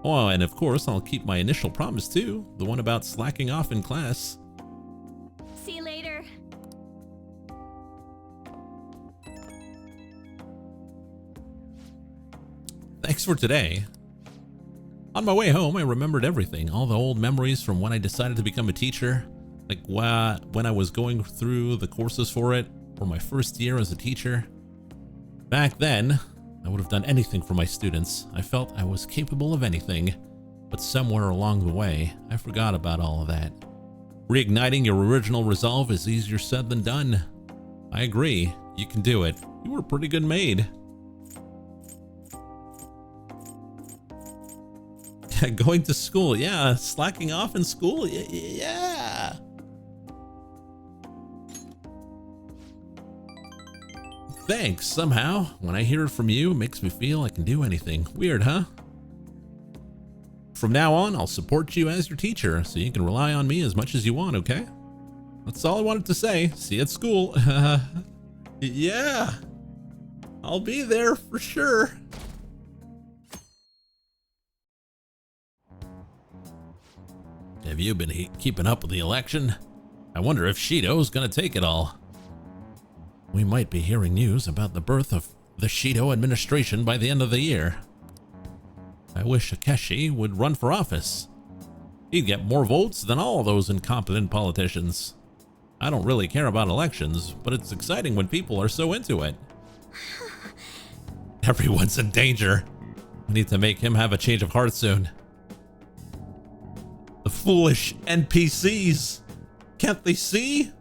Oh, and of course, I'll keep my initial promise too. The one about slacking off in class. see you later. Thanks for today. On my way home, I remembered everything, all the old memories from when I decided to become a teacher, like when I was going through the courses for it, or my first year as a teacher. Back then, I would have done anything for my students. I felt I was capable of anything, but somewhere along the way, I forgot about all of that. Reigniting your original resolve is easier said than done. I agree, you can do it. You were a pretty good maid. Going to school, yeah. Slacking off in school, yeah. Thanks, somehow. When I hear it from you, it makes me feel I can do anything. Weird, huh? From now on, I'll support you as your teacher, so you can rely on me as much as you want, okay? That's all I wanted to say. See you at school. Yeah. I'll be there for sure. Have you been keeping up with the election? I wonder if Shido's gonna take it all. We might be hearing news about the birth of the Shido administration by the end of the year. I wish Akechi would run for office. He'd get more votes than all those incompetent politicians. I don't really care about elections, but it's exciting when people are so into it. Everyone's in danger. We need to make him have a change of heart soon. The foolish NPCs. Can't they see?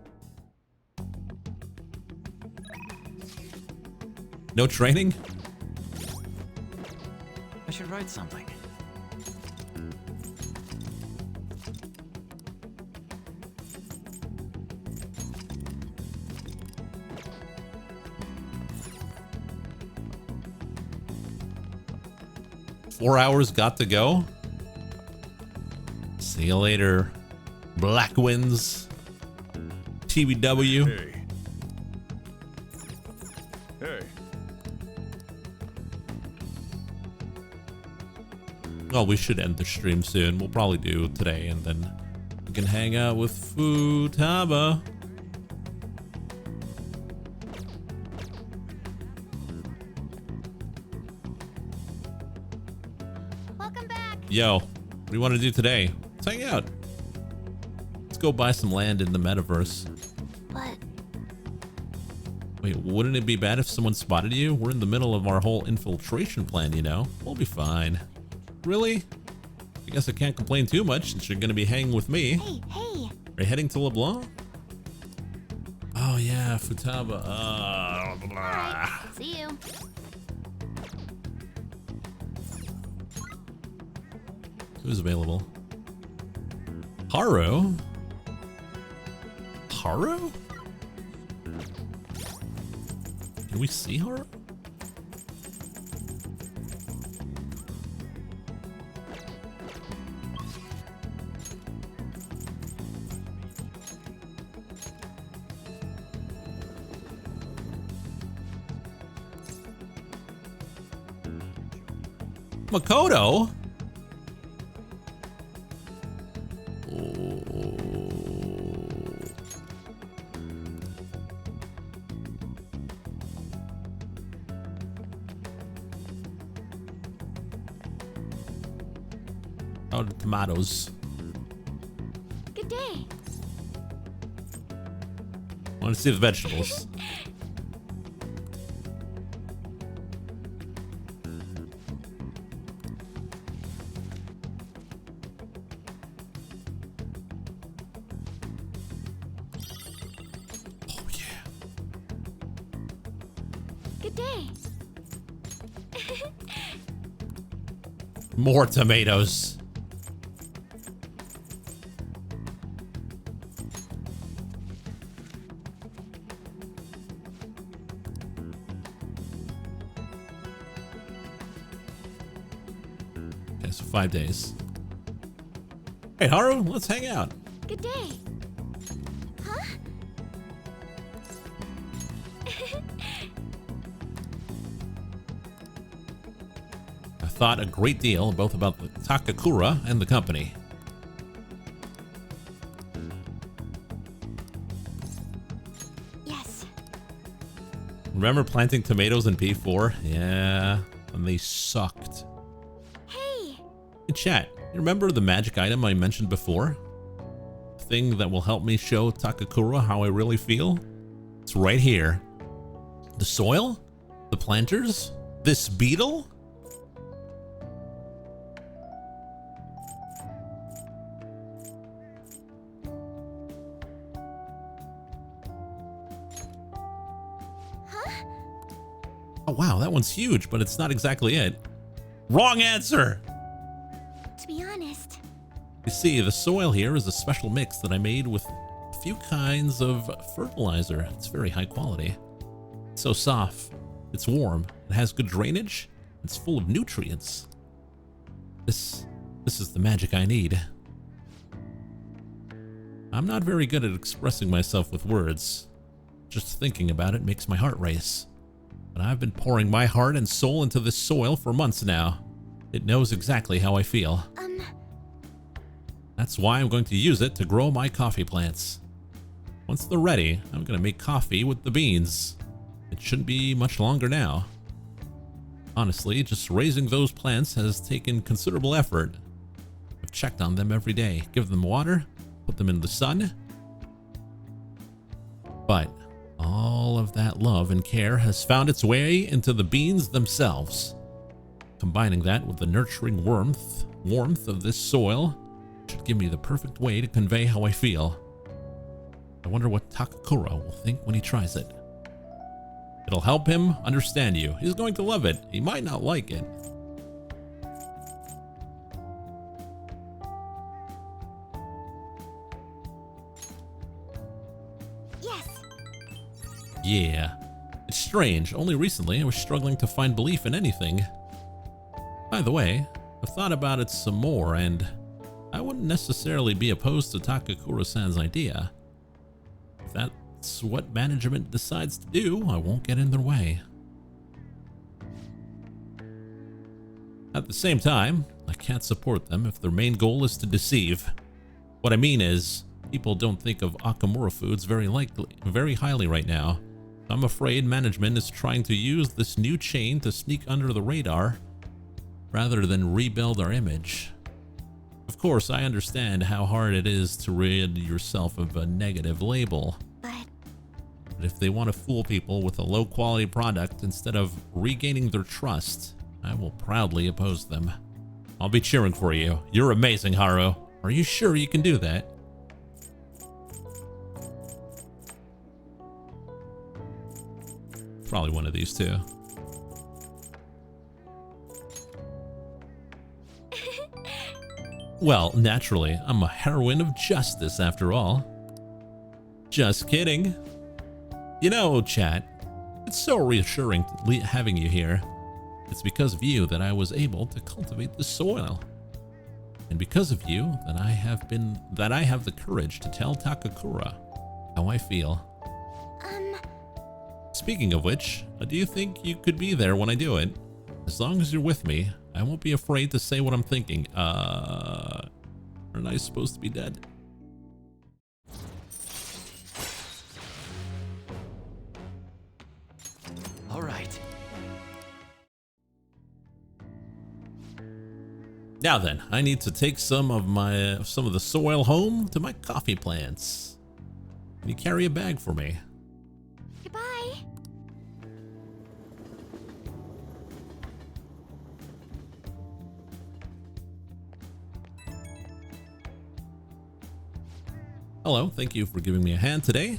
No training? I should write something. Four hours got to go. See you later, Black Winds. TBW. Hey. Hey. Well, we should end the stream soon. We'll probably do today, and then we can hang out with Futaba. Welcome back. Yo, what do you want to do today? Let's hang out. Let's go buy some land in the metaverse. But Wait, wouldn't it be bad if someone spotted you? We're in the middle of our whole infiltration plan, you know? We'll be fine. Really? I guess I can't complain too much since you're gonna be hanging with me. Hey, hey. Are you heading to LeBlanc? Oh yeah, Futaba. see you. Who's available? Haru? Haru? Can we see Haru? Makoto? Oh, the tomatoes. Good day. I want to see the vegetables. Good day. More tomatoes. Okay, so 5 days. Hey, Haru, let's hang out. Good day. Huh? I thought a great deal both about the Takakura and the company. Yes. Remember planting tomatoes in P4? Yeah, and they sucked. Hey. Hey, chat, you remember the magic item I mentioned before? Thing that will help me show Takakura how I really feel? It's right here. The soil? The planters? This beetle? Oh wow, that one's huge, but it's not exactly it. Wrong answer! To be honest, You see, the soil here is a special mix that I made with a few kinds of fertilizer. It's very high quality. It's so soft, it's warm, it has good drainage, it's full of nutrients. This is the magic I need. I'm not very good at expressing myself with words. Just thinking about it makes my heart race. But I've been pouring my heart and soul into this soil for months now. It knows exactly how I feel. That's why I'm going to use it to grow my coffee plants. Once they're ready, I'm going to make coffee with the beans. It shouldn't be much longer now. Honestly, just raising those plants has taken considerable effort. I've checked on them every day, give them water, put them in the sun. But all of that love and care has found its way into the beans themselves. Combining that with the nurturing warmth of this soil should give me the perfect way to convey how I feel. I wonder what Takakura will think when he tries it. It'll help him understand you. He's going to love it. He might not like it. Yes. Yeah. It's strange. Only recently I was struggling to find belief in anything. By the way, I've thought about it some more, and I wouldn't necessarily be opposed to Takakura-san's idea. If that's what management decides to do, I won't get in their way. At the same time, I can't support them if their main goal is to deceive. What I mean is, people don't think of Akamura Foods very highly right now. I'm afraid management is trying to use this new chain to sneak under the radar rather than rebuild our image. Of course, I understand how hard it is to rid yourself of a negative label. But if they want to fool people with a low-quality product instead of regaining their trust, I will proudly oppose them. I'll be cheering for you. You're amazing, Haru. Are you sure you can do that? Probably one of these two. Well, naturally, I'm a heroine of justice after all. Just kidding. You know, chat, it's so reassuring having you here. It's because of you that I was able to cultivate the soil. And because of you that I have the courage to tell Takakura how I feel. Speaking of which, do you think you could be there when I do it? As long as you're with me, I won't be afraid to say what I'm thinking. Aren't I supposed to be dead? All right. Now then, I need to take some of the soil home to my coffee plants. Can you carry a bag for me? Goodbye. Hello, thank you for giving me a hand today.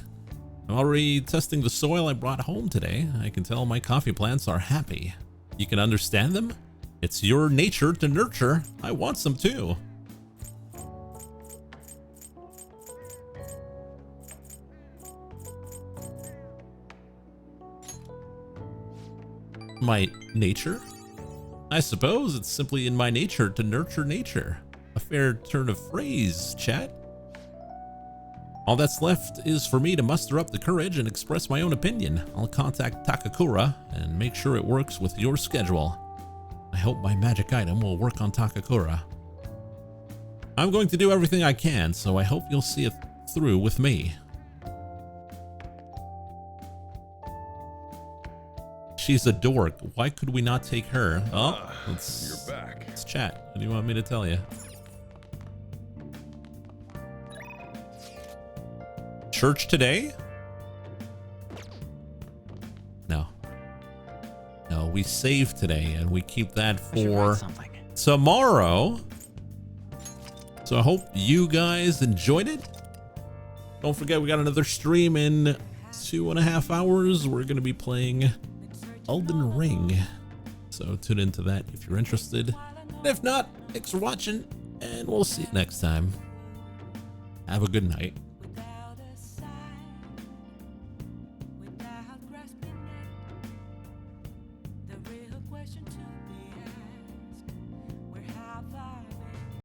I'm already testing the soil I brought home today. I can tell my coffee plants are happy. You can understand them? It's your nature to nurture. I want some too. My nature? I suppose it's simply in my nature to nurture nature. A fair turn of phrase, chat. All that's left is for me to muster up the courage and express my own opinion. I'll contact Takakura and make sure it works with your schedule. I hope my magic item will work on Takakura. I'm going to do everything I can, so I hope you'll see it through with me. She's a dork. Why could we not take her? Oh, you're back. Let's chat. What do you want me to tell you? Church today? No. No, we save today and we keep that for tomorrow. So I hope you guys enjoyed it. Don't forget, we got another stream in 2.5 hours. We're going to be playing Elden Ring. So tune into that if you're interested. And if not, thanks for watching and we'll see you next time. Have a good night.